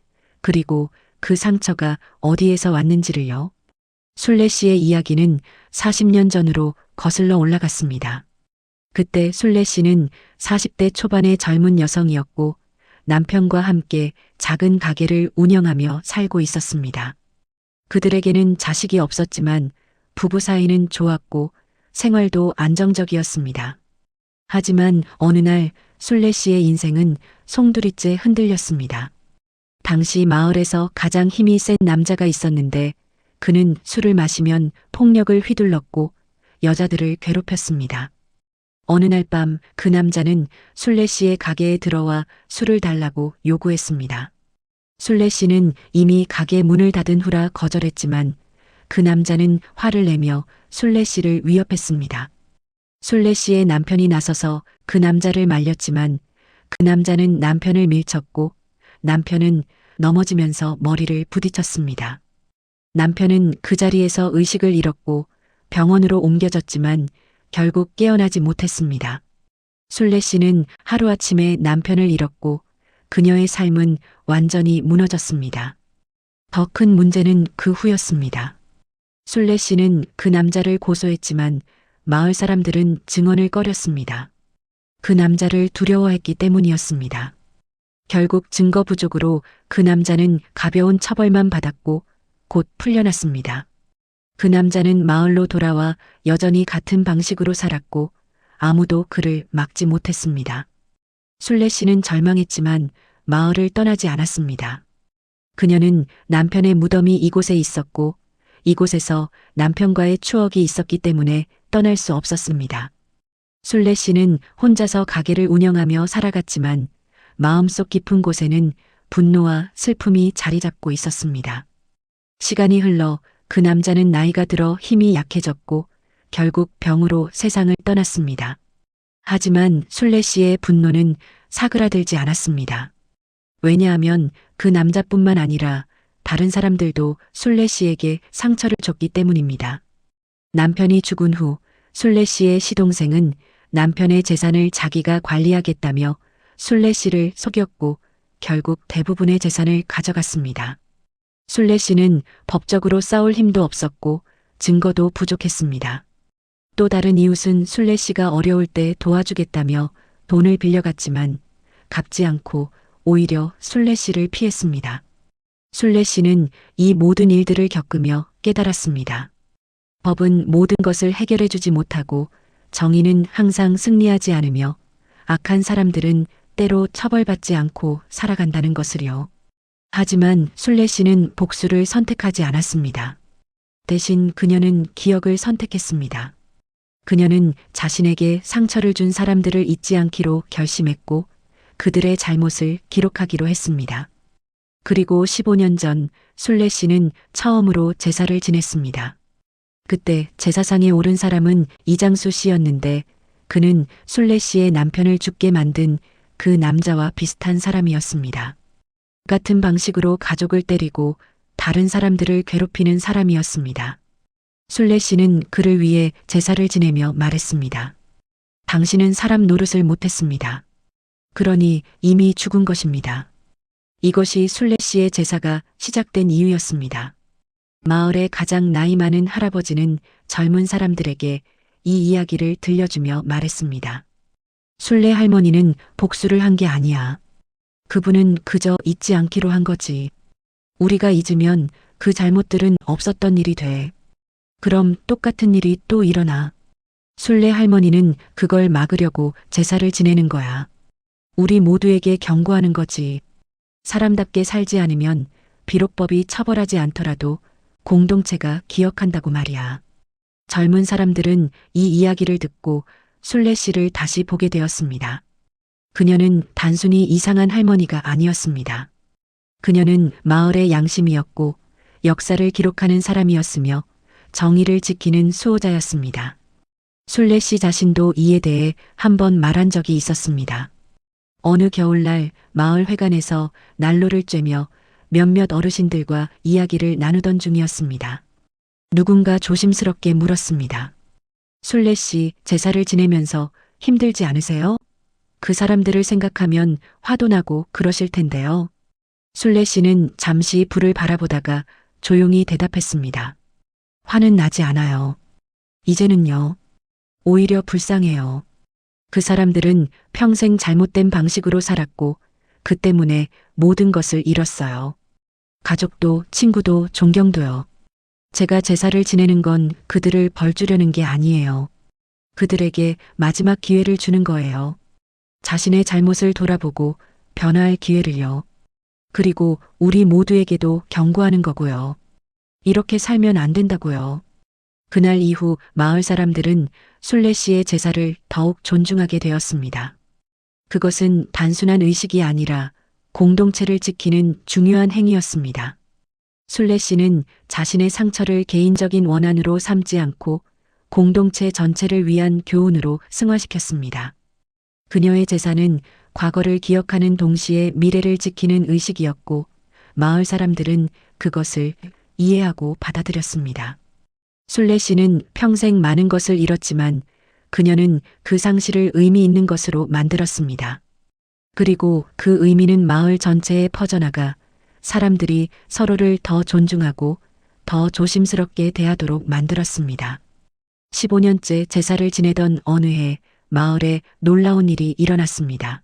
그리고 그 상처가 어디에서 왔는지를요. 순례 씨의 이야기는 40년 전으로 거슬러 올라갔습니다. 그때 순례 씨는 40대 초반의 젊은 여성이었고 남편과 함께 작은 가게를 운영하며 살고 있었습니다. 그들에게는 자식이 없었지만 부부 사이는 좋았고 생활도 안정적이었습니다. 하지만 어느 날 순례 씨의 인생은 송두리째 흔들렸습니다. 당시 마을에서 가장 힘이 센 남자가 있었는데 그는 술을 마시면 폭력을 휘둘렀고 여자들을 괴롭혔습니다. 어느 날 밤 그 남자는 순례 씨의 가게에 들어와 술을 달라고 요구했습니다. 순례 씨는 이미 가게 문을 닫은 후라 거절했지만 그 남자는 화를 내며 순례 씨를 위협했습니다. 순례 씨의 남편이 나서서 그 남자를 말렸지만 그 남자는 남편을 밀쳤고 남편은 넘어지면서 머리를 부딪혔습니다. 남편은 그 자리에서 의식을 잃었고 병원으로 옮겨졌지만 결국 깨어나지 못했습니다. 순례 씨는 하루아침에 남편을 잃었고 그녀의 삶은 완전히 무너졌습니다. 더 큰 문제는 그 후였습니다. 순례 씨는 그 남자를 고소했지만 마을 사람들은 증언을 꺼렸습니다. 그 남자를 두려워했기 때문이었습니다. 결국 증거 부족으로 그 남자는 가벼운 처벌만 받았고 곧 풀려났습니다. 그 남자는 마을로 돌아와 여전히 같은 방식으로 살았고 아무도 그를 막지 못했습니다. 순례 씨는 절망했지만 마을을 떠나지 않았습니다. 그녀는 남편의 무덤이 이곳에 있었고 이곳에서 남편과의 추억이 있었기 때문에 떠날 수 없었습니다. 순례 씨는 혼자서 가게를 운영하며 살아갔지만 마음속 깊은 곳에는 분노와 슬픔이 자리 잡고 있었습니다. 시간이 흘러 그 남자는 나이가 들어 힘이 약해졌고 결국 병으로 세상을 떠났습니다. 하지만 순례 씨의 분노는 사그라들지 않았습니다. 왜냐하면 그 남자뿐만 아니라 다른 사람들도 순례 씨에게 상처를 줬기 때문입니다. 남편이 죽은 후 순례 씨의 시동생은 남편의 재산을 자기가 관리하겠다며 순례 씨를 속였고 결국 대부분의 재산을 가져갔습니다. 순례 씨는 법적으로 싸울 힘도 없었고 증거도 부족했습니다. 또 다른 이웃은 순례 씨가 어려울 때 도와주겠다며 돈을 빌려갔지만 갚지 않고 오히려 순례 씨를 피했습니다. 순례 씨는 이 모든 일들을 겪으며 깨달았습니다. 법은 모든 것을 해결해 주지 못하고 정의는 항상 승리하지 않으며 악한 사람들은 때로 처벌받지 않고 살아간다는 것을요. 하지만 순례 씨는 복수를 선택하지 않았습니다. 대신 그녀는 기억을 선택했습니다. 그녀는 자신에게 상처를 준 사람들을 잊지 않기로 결심했고 그들의 잘못을 기록하기로 했습니다. 그리고 15년 전 순례 씨는 처음으로 제사를 지냈습니다. 그때 제사상에 오른 사람은 이장수 씨였는데 그는 순례 씨의 남편을 죽게 만든 그 남자와 비슷한 사람이었습니다. 같은 방식으로 가족을 때리고 다른 사람들을 괴롭히는 사람이었습니다. 순례 씨는 그를 위해 제사를 지내며 말했습니다. 당신은 사람 노릇을 못했습니다. 그러니 이미 죽은 것입니다. 이것이 순례 씨의 제사가 시작된 이유였습니다. 마을의 가장 나이 많은 할아버지는 젊은 사람들에게 이 이야기를 들려주며 말했습니다. 순례 할머니는 복수를 한 게 아니야. 그분은 그저 잊지 않기로 한 거지. 우리가 잊으면 그 잘못들은 없었던 일이 돼. 그럼 똑같은 일이 또 일어나. 순례 할머니는 그걸 막으려고 제사를 지내는 거야. 우리 모두에게 경고하는 거지. 사람답게 살지 않으면 비록 법이 처벌하지 않더라도 공동체가 기억한다고 말이야. 젊은 사람들은 이 이야기를 듣고 순례 씨를 다시 보게 되었습니다. 그녀는 단순히 이상한 할머니가 아니었습니다. 그녀는 마을의 양심이었고 역사를 기록하는 사람이었으며 정의를 지키는 수호자였습니다. 순례 씨 자신도 이에 대해 한번 말한 적이 있었습니다. 어느 겨울날 마을 회관에서 난로를 쬐며 몇몇 어르신들과 이야기를 나누던 중이었습니다. 누군가 조심스럽게 물었습니다. 순례 씨 제사를 지내면서 힘들지 않으세요? 그 사람들을 생각하면 화도 나고 그러실 텐데요. 순례 씨는 잠시 불을 바라보다가 조용히 대답했습니다. 화는 나지 않아요. 이제는요. 오히려 불쌍해요. 그 사람들은 평생 잘못된 방식으로 살았고 그 때문에 모든 것을 잃었어요. 가족도 친구도 존경도요. 제가 제사를 지내는 건 그들을 벌주려는 게 아니에요. 그들에게 마지막 기회를 주는 거예요. 자신의 잘못을 돌아보고 변화할 기회를요. 그리고 우리 모두에게도 경고하는 거고요. 이렇게 살면 안 된다고요. 그날 이후 마을 사람들은 순례 씨의 제사를 더욱 존중하게 되었습니다. 그것은 단순한 의식이 아니라 공동체를 지키는 중요한 행위였습니다. 순례 씨는 자신의 상처를 개인적인 원한으로 삼지 않고 공동체 전체를 위한 교훈으로 승화시켰습니다. 그녀의 제사는 과거를 기억하는 동시에 미래를 지키는 의식이었고 마을 사람들은 그것을 이해하고 받아들였습니다. 순례 씨는 평생 많은 것을 잃었지만 그녀는 그 상실을 의미 있는 것으로 만들었습니다. 그리고 그 의미는 마을 전체에 퍼져나가 사람들이 서로를 더 존중하고 더 조심스럽게 대하도록 만들었습니다. 15년째 제사를 지내던 어느 해 마을에 놀라운 일이 일어났습니다.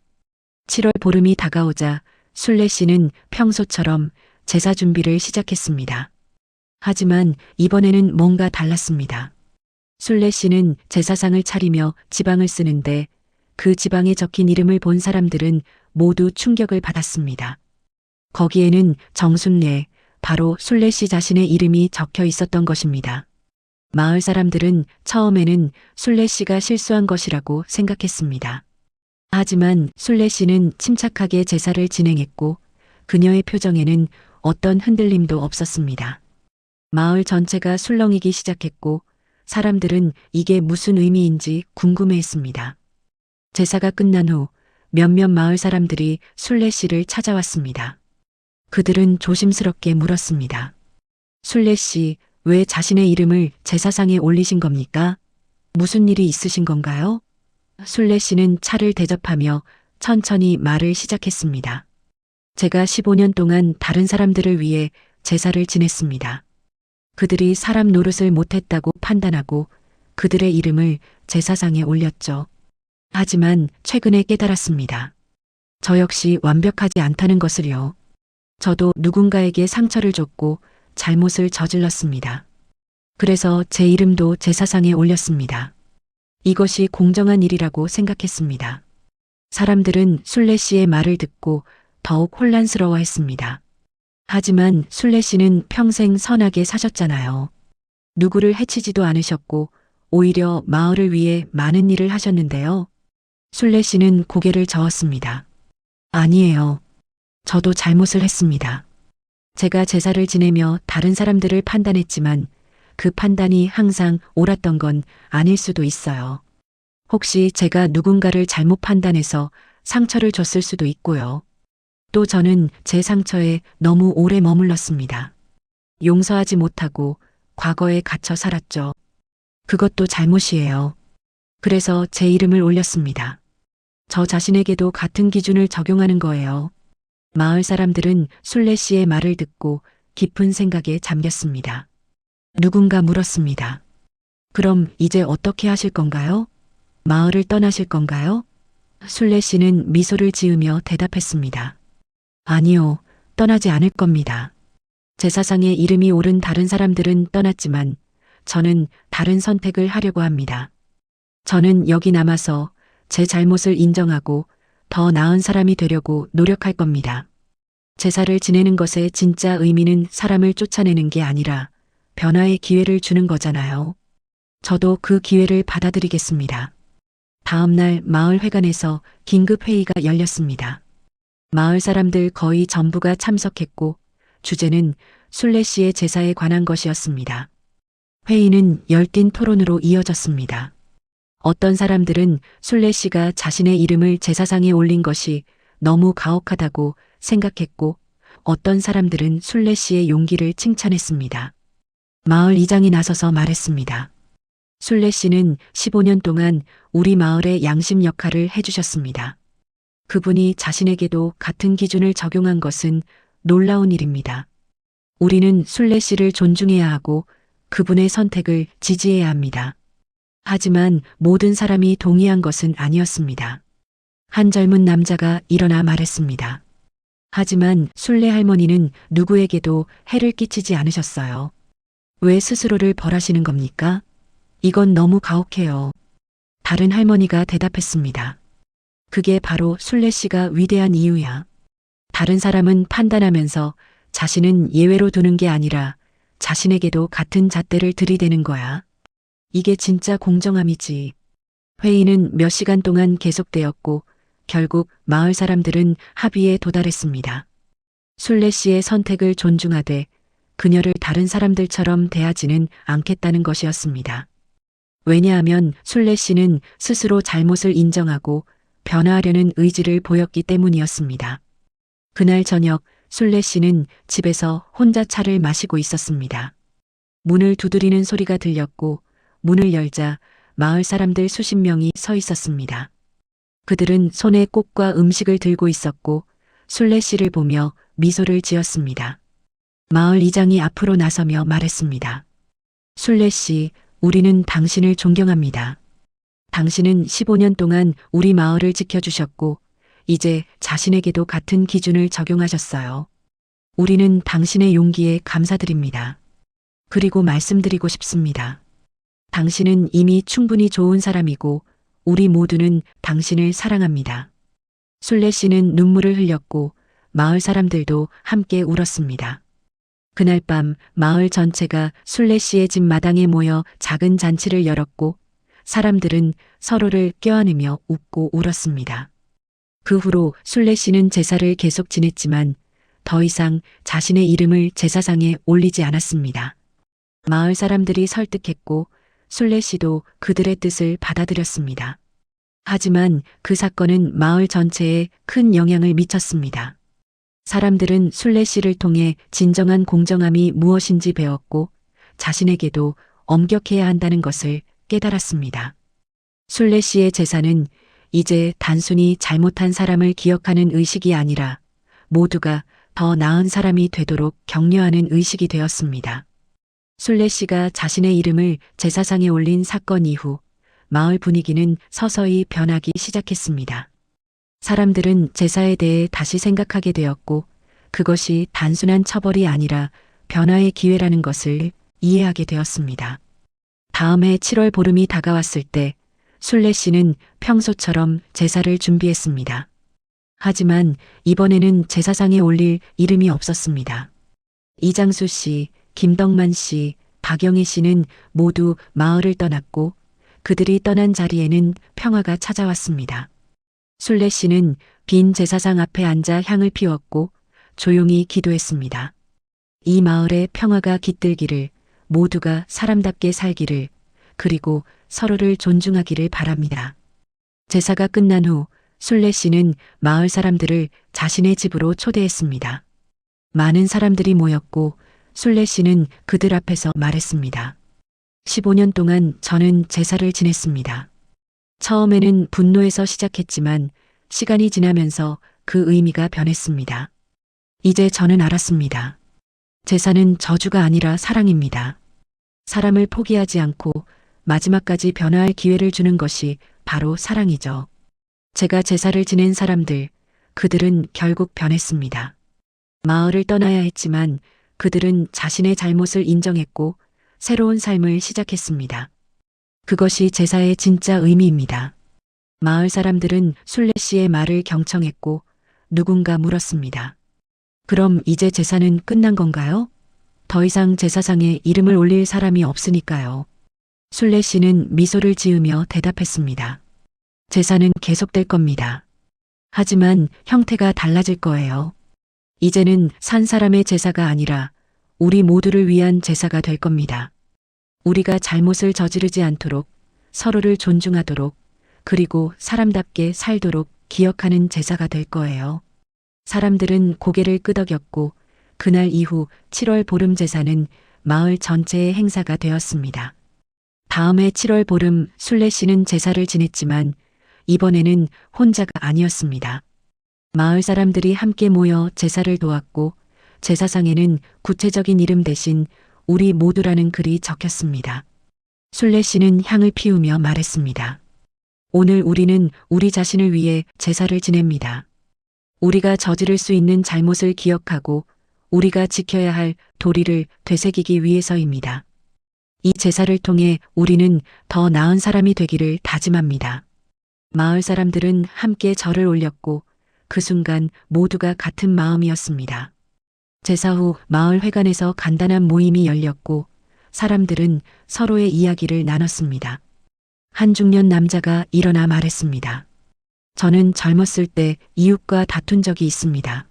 7월 보름이 다가오자 순례 씨는 평소처럼 제사 준비를 시작했습니다. 하지만 이번에는 뭔가 달랐습니다. 순례 씨는 제사상을 차리며 지방을 쓰는데 그 지방에 적힌 이름을 본 사람들은 모두 충격을 받았습니다. 거기에는 정순례, 바로 순례 씨 자신의 이름이 적혀 있었던 것입니다. 마을 사람들은 처음에는 순례 씨가 실수한 것이라고 생각했습니다. 하지만 순례 씨는 침착하게 제사를 진행했고 그녀의 표정에는 어떤 흔들림도 없었습니다. 마을 전체가 술렁이기 시작했고 사람들은 이게 무슨 의미인지 궁금해했습니다. 제사가 끝난 후 몇몇 마을 사람들이 순례 씨를 찾아왔습니다. 그들은 조심스럽게 물었습니다. 순례 씨, 왜 자신의 이름을 제사상에 올리신 겁니까? 무슨 일이 있으신 건가요? 순례 씨는 차를 대접하며 천천히 말을 시작했습니다. 제가 15년 동안 다른 사람들을 위해 제사를 지냈습니다. 그들이 사람 노릇을 못했다고 판단하고 그들의 이름을 제사상에 올렸죠. 하지만 최근에 깨달았습니다. 저 역시 완벽하지 않다는 것을요. 저도 누군가에게 상처를 줬고 잘못을 저질렀습니다. 그래서 제 이름도 제사상에 올렸습니다. 이것이 공정한 일이라고 생각했습니다. 사람들은 순례 씨의 말을 듣고 더욱 혼란스러워했습니다. 하지만 순례 씨는 평생 선하게 사셨잖아요. 누구를 해치지도 않으셨고 오히려 마을을 위해 많은 일을 하셨는데요. 순례 씨는 고개를 저었습니다. 아니에요. 저도 잘못을 했습니다. 제가 제사를 지내며 다른 사람들을 판단했지만 그 판단이 항상 옳았던 건 아닐 수도 있어요. 혹시 제가 누군가를 잘못 판단해서 상처를 줬을 수도 있고요. 또 저는 제 상처에 너무 오래 머물렀습니다. 용서하지 못하고 과거에 갇혀 살았죠. 그것도 잘못이에요. 그래서 제 이름을 올렸습니다. 저 자신에게도 같은 기준을 적용하는 거예요. 마을 사람들은 순례 씨의 말을 듣고 깊은 생각에 잠겼습니다. 누군가 물었습니다. 그럼 이제 어떻게 하실 건가요? 마을을 떠나실 건가요? 순례 씨는 미소를 지으며 대답했습니다. 아니요, 떠나지 않을 겁니다. 제사상에 이름이 오른 다른 사람들은 떠났지만 저는 다른 선택을 하려고 합니다. 저는 여기 남아서 제 잘못을 인정하고 더 나은 사람이 되려고 노력할 겁니다. 제사를 지내는 것의 진짜 의미는 사람을 쫓아내는 게 아니라 변화의 기회를 주는 거잖아요. 저도 그 기회를 받아들이겠습니다. 다음 날 마을 회관에서 긴급 회의가 열렸습니다. 마을 사람들 거의 전부가 참석했고 주제는 순례 씨의 제사에 관한 것이었습니다. 회의는 열띤 토론으로 이어졌습니다. 어떤 사람들은 순례 씨가 자신의 이름을 제사상에 올린 것이 너무 가혹하다고 생각했고 어떤 사람들은 순례 씨의 용기를 칭찬했습니다. 마을 이장이 나서서 말했습니다. 순례 씨는 15년 동안 우리 마을의 양심 역할을 해주셨습니다. 그분이 자신에게도 같은 기준을 적용한 것은 놀라운 일입니다. 우리는 순례 씨를 존중해야 하고 그분의 선택을 지지해야 합니다. 하지만 모든 사람이 동의한 것은 아니었습니다. 한 젊은 남자가 일어나 말했습니다. 하지만 순례 할머니는 누구에게도 해를 끼치지 않으셨어요. 왜 스스로를 벌하시는 겁니까? 이건 너무 가혹해요. 다른 할머니가 대답했습니다. 그게 바로 순례 씨가 위대한 이유야. 다른 사람은 판단하면서 자신은 예외로 두는 게 아니라 자신에게도 같은 잣대를 들이대는 거야. 이게 진짜 공정함이지. 회의는 몇 시간 동안 계속되었고 결국 마을 사람들은 합의에 도달했습니다. 순례 씨의 선택을 존중하되 그녀를 다른 사람들처럼 대하지는 않겠다는 것이었습니다. 왜냐하면 순례 씨는 스스로 잘못을 인정하고 변화하려는 의지를 보였기 때문이었습니다. 그날 저녁 순례 씨는 집에서 혼자 차를 마시고 있었습니다. 문을 두드리는 소리가 들렸고 문을 열자 마을 사람들 수십 명이 서 있었습니다. 그들은 손에 꽃과 음식을 들고 있었고 순례 씨를 보며 미소를 지었습니다. 마을 이장이 앞으로 나서며 말했습니다. 순례 씨, 우리는 당신을 존경합니다. 당신은 15년 동안 우리 마을을 지켜주셨고 이제 자신에게도 같은 기준을 적용하셨어요. 우리는 당신의 용기에 감사드립니다. 그리고 말씀드리고 싶습니다. 당신은 이미 충분히 좋은 사람이고 우리 모두는 당신을 사랑합니다. 순례 씨는 눈물을 흘렸고 마을 사람들도 함께 울었습니다. 그날 밤 마을 전체가 순례 씨의 집 마당에 모여 작은 잔치를 열었고 사람들은 서로를 껴안으며 웃고 울었습니다. 그 후로 순례 씨는 제사를 계속 지냈지만 더 이상 자신의 이름을 제사상에 올리지 않았습니다. 마을 사람들이 설득했고 순례 씨도 그들의 뜻을 받아들였습니다. 하지만 그 사건은 마을 전체에 큰 영향을 미쳤습니다. 사람들은 순례 씨를 통해 진정한 공정함이 무엇인지 배웠고 자신에게도 엄격해야 한다는 것을 깨달았습니다. 순례 씨의 제사는 이제 단순히 잘못한 사람을 기억하는 의식이 아니라 모두가 더 나은 사람이 되도록 격려하는 의식이 되었습니다. 순례 씨가 자신의 이름을 제사상에 올린 사건 이후 마을 분위기는 서서히 변하기 시작했습니다. 사람들은 제사에 대해 다시 생각하게 되었고 그것이 단순한 처벌이 아니라 변화의 기회라는 것을 이해하게 되었습니다. 다음 해 7월 보름이 다가왔을 때 순례 씨는 평소처럼 제사를 준비했습니다. 하지만 이번에는 제사상에 올릴 이름이 없었습니다. 이장수 씨, 김덕만 씨, 박영희 씨는 모두 마을을 떠났고 그들이 떠난 자리에는 평화가 찾아왔습니다. 순례 씨는 빈 제사상 앞에 앉아 향을 피웠고 조용히 기도했습니다. 이 마을에 평화가 깃들기를, 모두가 사람답게 살기를, 그리고 서로를 존중하기를 바랍니다. 제사가 끝난 후 순례 씨는 마을 사람들을 자신의 집으로 초대했습니다. 많은 사람들이 모였고 순례 씨는 그들 앞에서 말했습니다. 15년 동안 저는 제사를 지냈습니다. 처음에는 분노에서 시작했지만 시간이 지나면서 그 의미가 변했습니다. 이제 저는 알았습니다. 제사는 저주가 아니라 사랑입니다. 사람을 포기하지 않고 마지막까지 변화할 기회를 주는 것이 바로 사랑이죠. 제가 제사를 지낸 사람들, 그들은 결국 변했습니다. 마을을 떠나야 했지만 그들은 자신의 잘못을 인정했고 새로운 삶을 시작했습니다. 그것이 제사의 진짜 의미입니다. 마을 사람들은 순례 씨의 말을 경청했고 누군가 물었습니다. 그럼 이제 제사는 끝난 건가요? 더 이상 제사상에 이름을 올릴 사람이 없으니까요. 순례 씨는 미소를 지으며 대답했습니다. 제사는 계속될 겁니다. 하지만 형태가 달라질 거예요. 이제는 산 사람의 제사가 아니라 우리 모두를 위한 제사가 될 겁니다. 우리가 잘못을 저지르지 않도록, 서로를 존중하도록, 그리고 사람답게 살도록 기억하는 제사가 될 거예요. 사람들은 고개를 끄덕였고 그날 이후 7월 보름 제사는 마을 전체의 행사가 되었습니다. 다음해 7월 보름 순례 씨는 제사를 지냈지만 이번에는 혼자가 아니었습니다. 마을 사람들이 함께 모여 제사를 도왔고 제사상에는 구체적인 이름 대신 우리 모두라는 글이 적혔습니다. 순례 씨는 향을 피우며 말했습니다. 오늘 우리는 우리 자신을 위해 제사를 지냅니다. 우리가 저지를 수 있는 잘못을 기억하고 우리가 지켜야 할 도리를 되새기기 위해서입니다. 이 제사를 통해 우리는 더 나은 사람이 되기를 다짐합니다. 마을 사람들은 함께 절을 올렸고 그 순간 모두가 같은 마음이었습니다. 제사 후 마을 회관에서 간단한 모임이 열렸고 사람들은 서로의 이야기를 나눴습니다. 한 중년 남자가 일어나 말했습니다. 저는 젊었을 때 이웃과 다툰 적이 있습니다.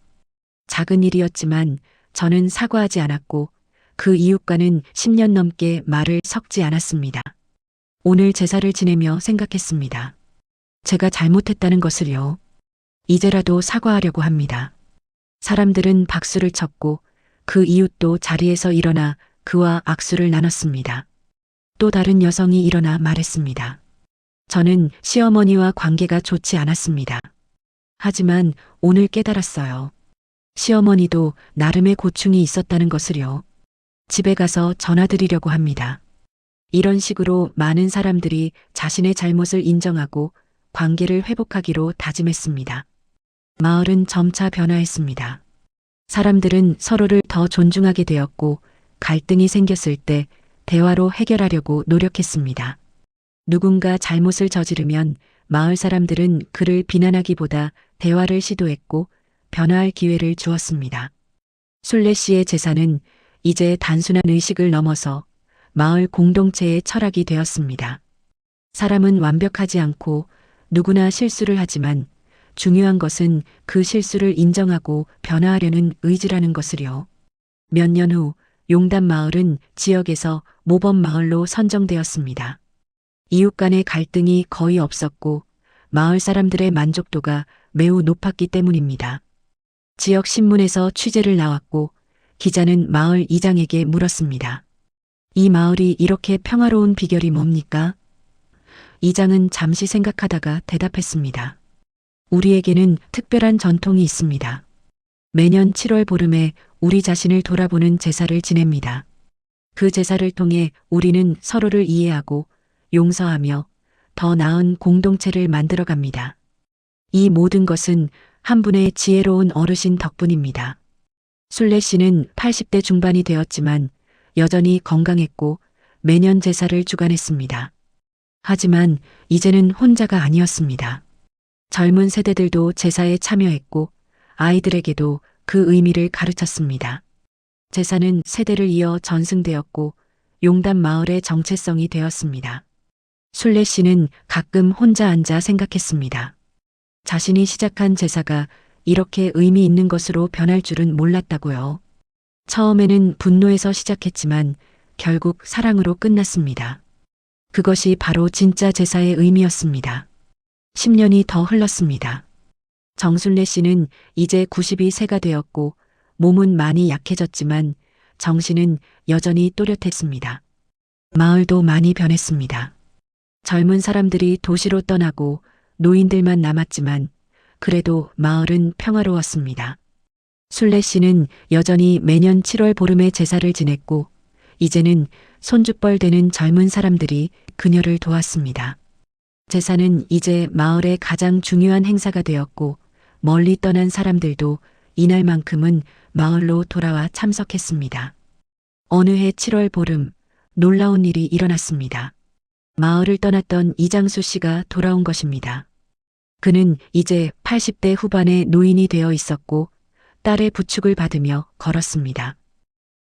작은 일이었지만 저는 사과하지 않았고 그 이웃과는 10년 넘게 말을 섞지 않았습니다. 오늘 제사를 지내며 생각했습니다. 제가 잘못했다는 것을요. 이제라도 사과하려고 합니다. 사람들은 박수를 쳤고 그 이웃도 자리에서 일어나 그와 악수를 나눴습니다. 또 다른 여성이 일어나 말했습니다. 저는 시어머니와 관계가 좋지 않았습니다. 하지만 오늘 깨달았어요. 시어머니도 나름의 고충이 있었다는 것을요. 집에 가서 전화드리려고 합니다. 이런 식으로 많은 사람들이 자신의 잘못을 인정하고 관계를 회복하기로 다짐했습니다. 마을은 점차 변화했습니다. 사람들은 서로를 더 존중하게 되었고 갈등이 생겼을 때 대화로 해결하려고 노력했습니다. 누군가 잘못을 저지르면 마을 사람들은 그를 비난하기보다 대화를 시도했고 변화할 기회를 주었습니다. 순례 씨의 제사는 이제 단순한 의식을 넘어서 마을 공동체의 철학이 되었습니다. 사람은 완벽하지 않고 누구나 실수를 하지만 중요한 것은 그 실수를 인정하고 변화하려는 의지라는 것을요. 몇 년 후 용담 마을은 지역에서 모범 마을로 선정되었습니다. 이웃 간의 갈등이 거의 없었고 마을 사람들의 만족도가 매우 높았기 때문입니다. 지역 신문에서 취재를 나왔고 기자는 마을 이장에게 물었습니다. 이 마을이 이렇게 평화로운 비결이 뭡니까? 이장은 잠시 생각하다가 대답했습니다. 우리에게는 특별한 전통이 있습니다. 매년 7월 보름에 우리 자신을 돌아보는 제사를 지냅니다. 그 제사를 통해 우리는 서로를 이해하고 용서하며 더 나은 공동체를 만들어갑니다. 이 모든 것은 한 분의 지혜로운 어르신 덕분입니다. 순례 씨는 80대 중반이 되었지만 여전히 건강했고 매년 제사를 주관했습니다. 하지만 이제는 혼자가 아니었습니다. 젊은 세대들도 제사에 참여했고 아이들에게도 그 의미를 가르쳤습니다. 제사는 세대를 이어 전승되었고 용담 마을의 정체성이 되었습니다. 순례 씨는 가끔 혼자 앉아 생각했습니다. 자신이 시작한 제사가 이렇게 의미 있는 것으로 변할 줄은 몰랐다고요. 처음에는 분노에서 시작했지만 결국 사랑으로 끝났습니다. 그것이 바로 진짜 제사의 의미였습니다. 10년이 더 흘렀습니다. 정순례 씨는 이제 92세가 되었고 몸은 많이 약해졌지만 정신은 여전히 또렷했습니다. 마을도 많이 변했습니다. 젊은 사람들이 도시로 떠나고 노인들만 남았지만 그래도 마을은 평화로웠습니다. 순례 씨는 여전히 매년 7월 보름에 제사를 지냈고 이제는 손주뻘 되는 젊은 사람들이 그녀를 도왔습니다. 제사는 이제 마을의 가장 중요한 행사가 되었고 멀리 떠난 사람들도 이날만큼은 마을로 돌아와 참석했습니다. 어느 해 7월 보름 놀라운 일이 일어났습니다. 마을을 떠났던 이장수 씨가 돌아온 것입니다. 그는 이제 80대 후반의 노인이 되어 있었고 딸의 부축을 받으며 걸었습니다.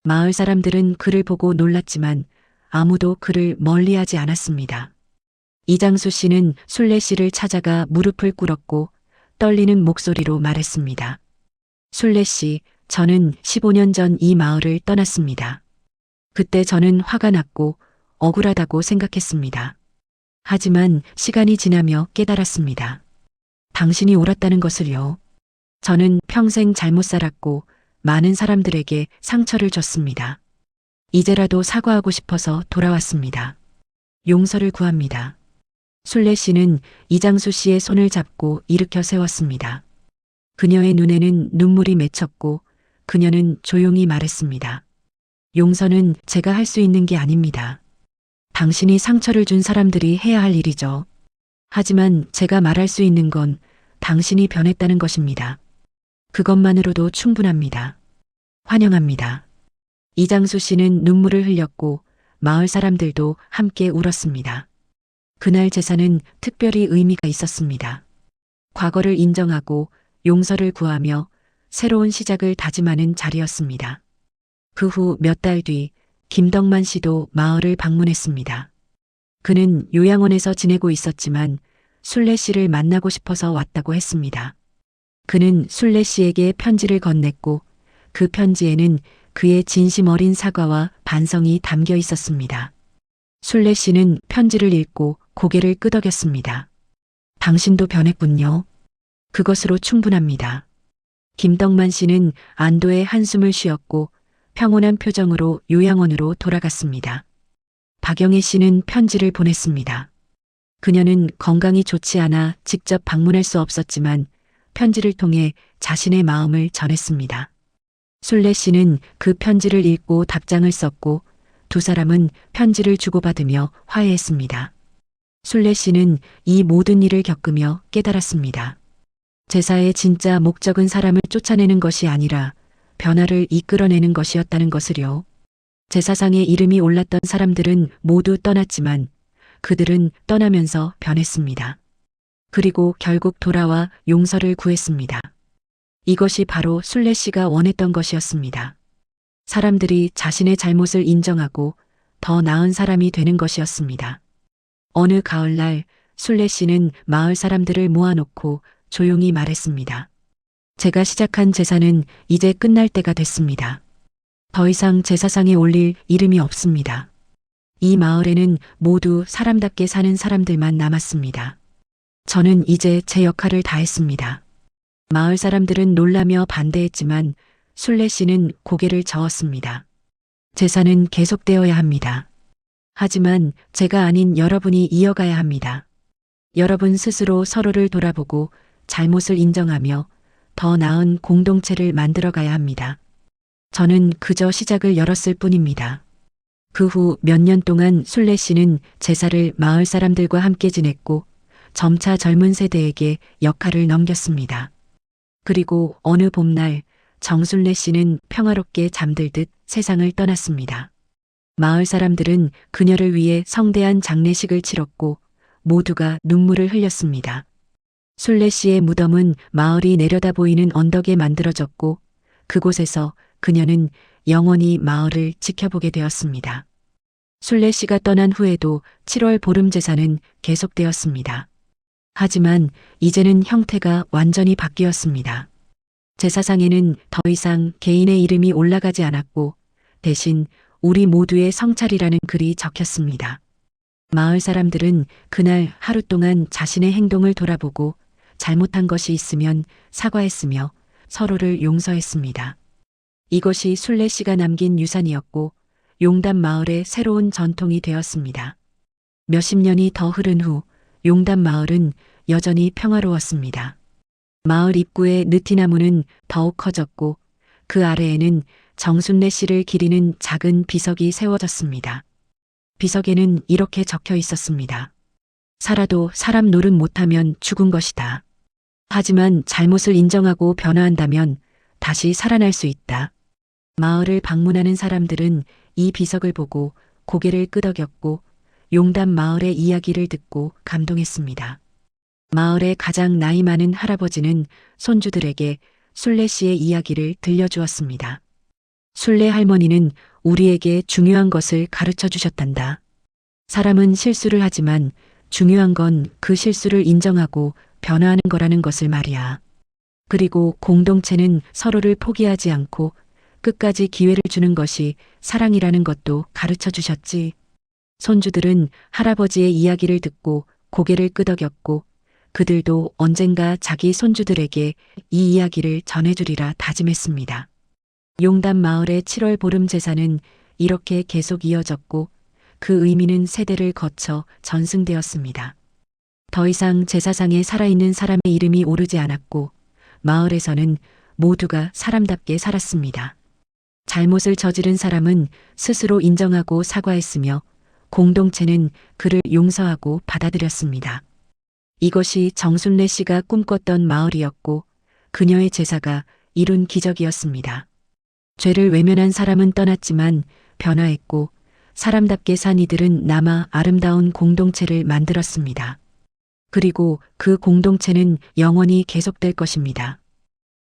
마을 사람들은 그를 보고 놀랐지만 아무도 그를 멀리하지 않았습니다. 이장수 씨는 순례 씨를 찾아가 무릎을 꿇었고 떨리는 목소리로 말했습니다. 순례 씨, 저는 15년 전 이 마을을 떠났습니다. 그때 저는 화가 났고 억울하다고 생각했습니다. 하지만 시간이 지나며 깨달았습니다. 당신이 옳았다는 것을요. 저는 평생 잘못 살았고 많은 사람들에게 상처를 줬습니다. 이제라도 사과하고 싶어서 돌아왔습니다. 용서를 구합니다. 순례 씨는 이장수 씨의 손을 잡고 일으켜 세웠습니다. 그녀의 눈에는 눈물이 맺혔고 그녀는 조용히 말했습니다. 용서는 제가 할 수 있는 게 아닙니다. 당신이 상처를 준 사람들이 해야 할 일이죠. 하지만 제가 말할 수 있는 건 당신이 변했다는 것입니다. 그것만으로도 충분합니다. 환영합니다. 이장수 씨는 눈물을 흘렸고 마을 사람들도 함께 울었습니다. 그날 제사는 특별히 의미가 있었습니다. 과거를 인정하고 용서를 구하며 새로운 시작을 다짐하는 자리였습니다. 그 후 몇 달 뒤 김덕만 씨도 마을을 방문했습니다. 그는 요양원에서 지내고 있었지만 순례 씨를 만나고 싶어서 왔다고 했습니다. 그는 순례 씨에게 편지를 건넸고 그 편지에는 그의 진심 어린 사과와 반성이 담겨 있었습니다. 순례 씨는 편지를 읽고 고개를 끄덕였습니다. 당신도 변했군요. 그것으로 충분합니다. 김덕만 씨는 안도의 한숨을 쉬었고 평온한 표정으로 요양원으로 돌아갔습니다. 박영애 씨는 편지를 보냈습니다. 그녀는 건강이 좋지 않아 직접 방문할 수 없었지만 편지를 통해 자신의 마음을 전했습니다. 순례 씨는 그 편지를 읽고 답장을 썼고 두 사람은 편지를 주고받으며 화해했습니다. 순례 씨는 이 모든 일을 겪으며 깨달았습니다. 제사의 진짜 목적은 사람을 쫓아내는 것이 아니라 변화를 이끌어내는 것이었다는 것을요. 제사상에 이름이 올랐던 사람들은 모두 떠났지만 그들은 떠나면서 변했습니다. 그리고 결국 돌아와 용서를 구했습니다. 이것이 바로 순례 씨가 원했던 것이었습니다. 사람들이 자신의 잘못을 인정하고 더 나은 사람이 되는 것이었습니다. 어느 가을날 순례 씨는 마을 사람들을 모아놓고 조용히 말했습니다. 제가 시작한 제사는 이제 끝날 때가 됐습니다. 더 이상 제사상에 올릴 이름이 없습니다. 이 마을에는 모두 사람답게 사는 사람들만 남았습니다. 저는 이제 제 역할을 다했습니다. 마을 사람들은 놀라며 반대했지만 순례 씨는 고개를 저었습니다. 제사는 계속되어야 합니다. 하지만 제가 아닌 여러분이 이어가야 합니다. 여러분 스스로 서로를 돌아보고 잘못을 인정하며 더 나은 공동체를 만들어가야 합니다. 저는 그저 시작을 열었을 뿐입니다. 그 후 몇 년 동안 순례 씨는 제사를 마을 사람들과 함께 지냈고 점차 젊은 세대에게 역할을 넘겼습니다. 그리고 어느 봄날 정순례 씨는 평화롭게 잠들듯 세상을 떠났습니다. 마을 사람들은 그녀를 위해 성대한 장례식을 치렀고 모두가 눈물을 흘렸습니다. 순례 씨의 무덤은 마을이 내려다 보이는 언덕에 만들어졌고 그곳에서 그녀는 영원히 마을을 지켜보게 되었습니다. 순례 씨가 떠난 후에도 7월 보름 제사는 계속되었습니다. 하지만 이제는 형태가 완전히 바뀌었습니다. 제사상에는 더 이상 개인의 이름이 올라가지 않았고 대신 우리 모두의 성찰이라는 글이 적혔습니다. 마을 사람들은 그날 하루 동안 자신의 행동을 돌아보고 잘못한 것이 있으면 사과했으며 서로를 용서했습니다. 이것이 순례 씨가 남긴 유산이었고 용담 마을의 새로운 전통이 되었습니다. 몇십 년이 더 흐른 후 용담 마을은 여전히 평화로웠습니다. 마을 입구의 느티나무는 더욱 커졌고 그 아래에는 정순례 씨를 기리는 작은 비석이 세워졌습니다. 비석에는 이렇게 적혀 있었습니다. 살아도 사람 노릇 못하면 죽은 것이다. 하지만 잘못을 인정하고 변화한다면 다시 살아날 수 있다. 마을을 방문하는 사람들은 이 비석을 보고 고개를 끄덕였고 용담 마을의 이야기를 듣고 감동했습니다. 마을의 가장 나이 많은 할아버지는 손주들에게 순례 씨의 이야기를 들려주었습니다. 순례 할머니는 우리에게 중요한 것을 가르쳐 주셨단다. 사람은 실수를 하지만 중요한 건 그 실수를 인정하고 변화하는 거라는 것을 말이야. 그리고 공동체는 서로를 포기하지 않고 끝까지 기회를 주는 것이 사랑이라는 것도 가르쳐 주셨지. 손주들은 할아버지의 이야기를 듣고 고개를 끄덕였고 그들도 언젠가 자기 손주들에게 이 이야기를 전해주리라 다짐했습니다. 용담 마을의 7월 보름 제사는 이렇게 계속 이어졌고 그 의미는 세대를 거쳐 전승되었습니다. 더 이상 제사상에 살아있는 사람의 이름이 오르지 않았고 마을에서는 모두가 사람답게 살았습니다. 잘못을 저지른 사람은 스스로 인정하고 사과했으며 공동체는 그를 용서하고 받아들였습니다. 이것이 정순례 씨가 꿈꿨던 마을이었고 그녀의 제사가 이룬 기적이었습니다. 죄를 외면한 사람은 떠났지만 변화했고 사람답게 산 이들은 남아 아름다운 공동체를 만들었습니다. 그리고 그 공동체는 영원히 계속될 것입니다.